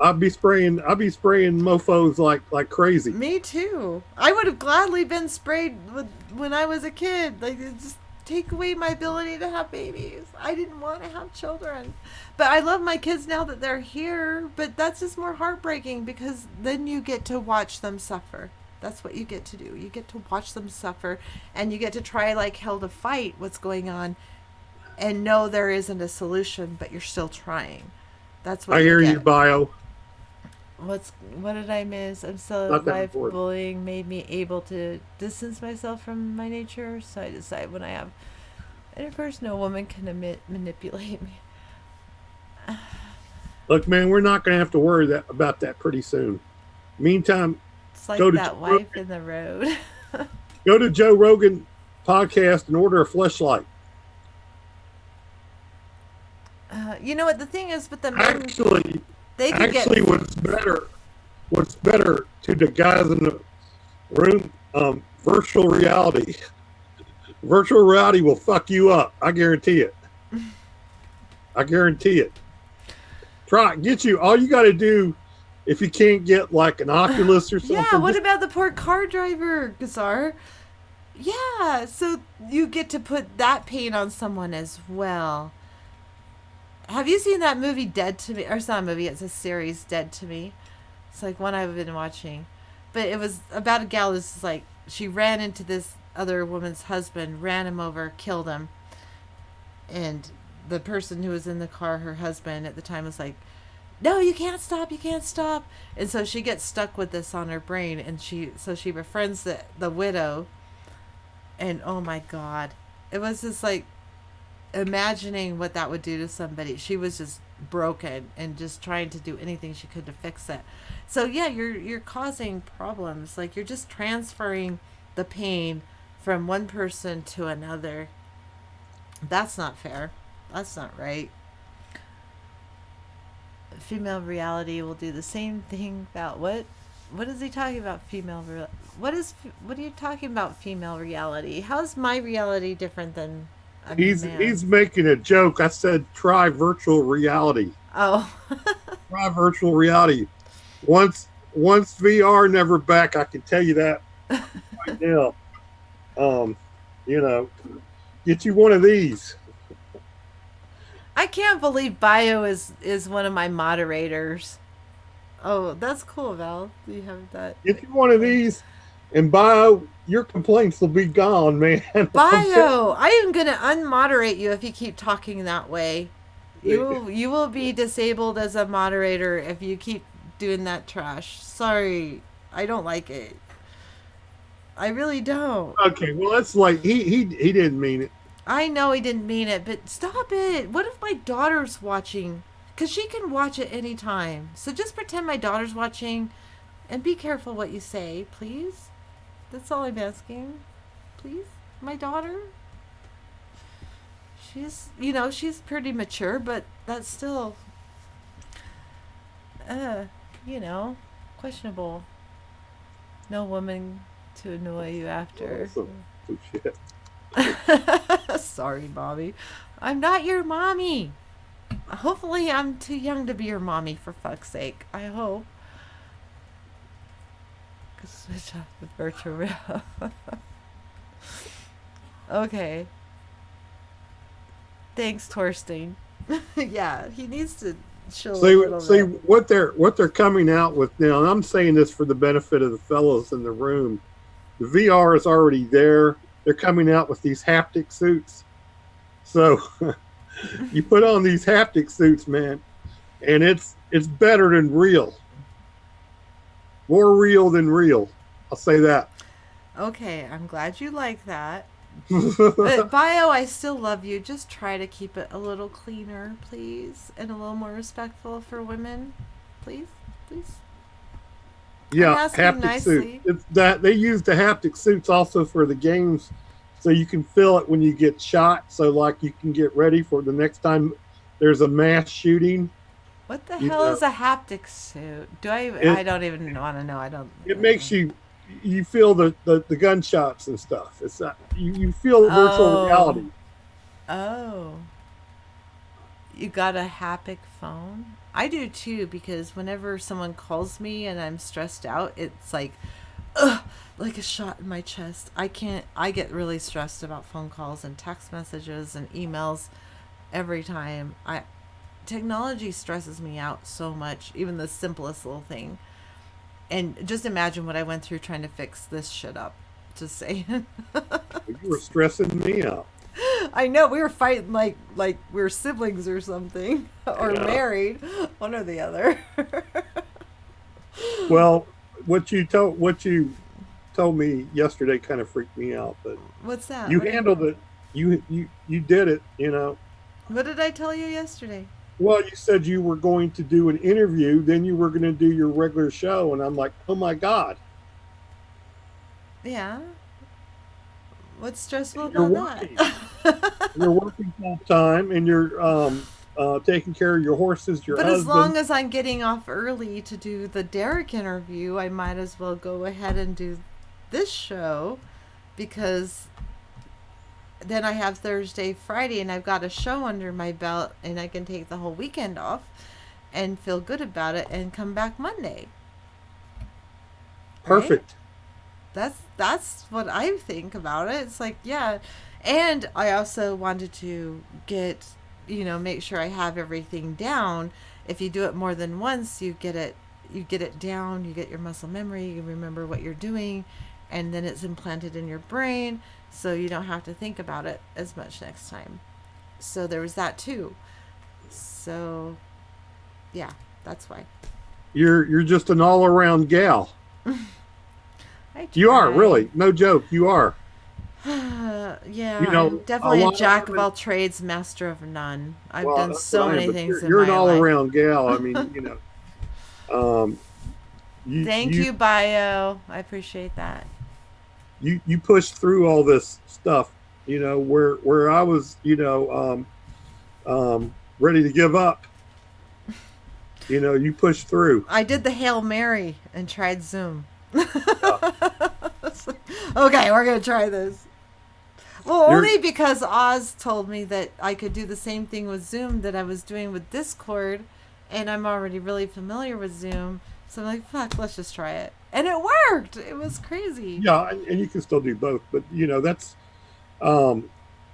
I'd be spraying mofos like crazy. Me too. I would have gladly been sprayed when I was a kid. Like, it just take away my ability to have babies. I didn't want to have children. But I love my kids now that they're here. But that's just more heartbreaking because then you get to watch them suffer. That's what you get to do. You get to watch them suffer, and you get to try like hell to fight what's going on and know there isn't a solution, but you're still trying. That's what I hear you, Bio. What did I miss? I'm still alive. Bullying made me able to distance myself from my nature, so I decide when I have intercourse, no woman can manipulate me. Look, man, we're not going to have to worry about that pretty soon. Meantime, it's like go that wife in the road. Go to Joe Rogan podcast and order a fleshlight. You know what the thing is with the men, actually get... what's better to the guys in the room, virtual reality. Virtual reality will fuck you up. I guarantee it. I guarantee it. Try it. Get you. All you got to do, if you can't get like an Oculus or something. Yeah, what about the poor car driver, Gazar? Yeah, so you get to put that pain on someone as well. Have you seen that movie Dead to Me? Or it's not a movie, it's a series, Dead to Me. It's like one I've been watching. But it was about a gal who's like, she ran into this other woman's husband, ran him over, killed him. And the person who was in the car, her husband at the time, was like, no, you can't stop, you can't stop. And so she gets stuck with this on her brain, and she befriends the widow. And oh my God. It was just like, imagining what that would do to somebody. She was just broken and just trying to do anything she could to fix it. So yeah, you're causing problems. Like, you're just transferring the pain from one person to another. That's not fair. That's not right. Female reality will do the same thing about what is he talking about? What are you talking about? Female reality? How's my reality different than He's making a joke. I said try virtual reality. Oh. Try virtual reality. Once VR never back, I can tell you that right now. You know, get you one of these. I can't believe Bio is one of my moderators. Oh, that's cool, Val. You have that. Get you one of these, and Bio, your complaints will be gone, man. Bio, I am gonna unmoderate you if you keep talking that way. You will be disabled as a moderator if you keep doing that trash. Sorry, I don't like it. I really don't. Okay, well that's like he didn't mean it. I know he didn't mean it, but stop it. What if my daughter's watching? Because she can watch it anytime. So just pretend my daughter's watching and be careful what you say, please. That's all I'm asking. Please? My daughter? She's, she's pretty mature, but that's still, questionable. No woman to annoy you after. Some shit. Sorry, Bobby. I'm not your mommy. Hopefully I'm too young to be your mommy, for fuck's sake. I hope. Switch off the virtual reality. Okay. Thanks, Torstein. Yeah, he needs to chill a little bit. What they're coming out with now, and I'm saying this for the benefit of the fellows in the room. The VR is already there. They're coming out with these haptic suits. So you put on these haptic suits, man, and it's better than real. More real than real. I'll say that. Okay, I'm glad you like that. But Bio, I still love you. Just try to keep it a little cleaner, please, and a little more respectful for women, please. Yeah, haptic suit. It's that they use the haptic suits also for the games, so you can feel it when you get shot. So like you can get ready for the next time there's a mass shooting. What the hell is a haptic suit? I don't even want to know. I don't. It makes you feel the gunshots and stuff. It's not, you feel virtual reality. Oh. You got a haptic phone? I do too, because whenever someone calls me and I'm stressed out, it's like a shot in my chest. I get really stressed about phone calls and text messages and emails every time. Technology stresses me out so much, even the simplest little thing. And just imagine what I went through trying to fix this shit up. Just saying. You were stressing me out. I know, we were fighting like we were siblings or something, or married, one or the other. Well, what you told me yesterday kind of freaked me out. But what's that? You handled it. You did it. What did I tell you yesterday? Well, you said you were going to do an interview, then you were going to do your regular show, and I'm like, oh my God. Yeah. What's stressful about that? You're working full time, and you're taking care of your horses, your husband. But as long as I'm getting off early to do the Derek interview, I might as well go ahead and do this show, because then I have Thursday, Friday, and I've got a show under my belt, and I can take the whole weekend off and feel good about it and come back Monday. Perfect. Right? That's what I think about it. It's like, yeah. And I also wanted to make sure I have everything down. If you do it more than once, you get it down, you get your muscle memory, you remember what you're doing, and then it's implanted in your brain, so you don't have to think about it as much next time. So there was that too. So yeah, that's why. You're just an all-around gal. You are, really. No joke, you are. Yeah, I'm definitely a jack of all trades, master of none. I've done so many things in my life. You're an all-around gal. I mean, Thank you, Bio. I appreciate that. You pushed through all this stuff, where I was, ready to give up. You pushed through. I did the Hail Mary and tried Zoom. Okay, we're going to try this. Well, You're- only because Oz told me that I could do the same thing with Zoom that I was doing with Discord, and I'm already really familiar with Zoom. So I'm like, fuck, let's just try it. And it worked. It was crazy. Yeah, and you can still do both, but that's um,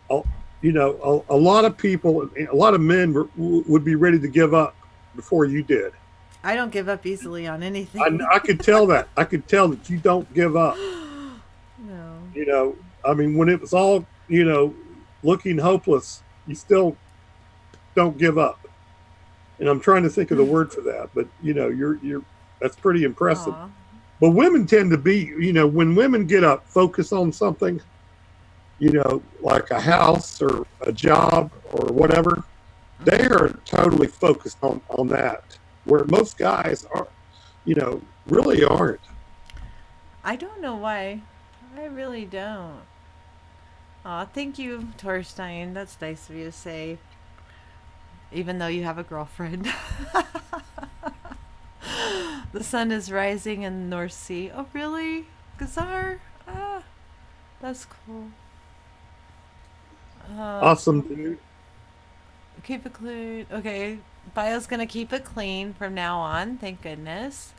a, a lot of people, a lot of men would be ready to give up before you did. I don't give up easily on anything. I could tell that. I could tell that you don't give up. No. I mean, when it was all looking hopeless, you still don't give up. And I'm trying to think of the word for that, but you're that's pretty impressive. Aw. But women tend to be, when women get up, focus on something, like a house or a job or whatever, they are totally focused on that. Where most guys are, really aren't. I don't know why. I really don't. Aw, thank you, Torstein. That's nice of you to say. Even though you have a girlfriend. The sun is rising in the North Sea. Oh, really? Gazar? Ah, that's cool. Awesome, dude. Keep it clean. Okay. Bio's going to keep it clean from now on. Thank goodness.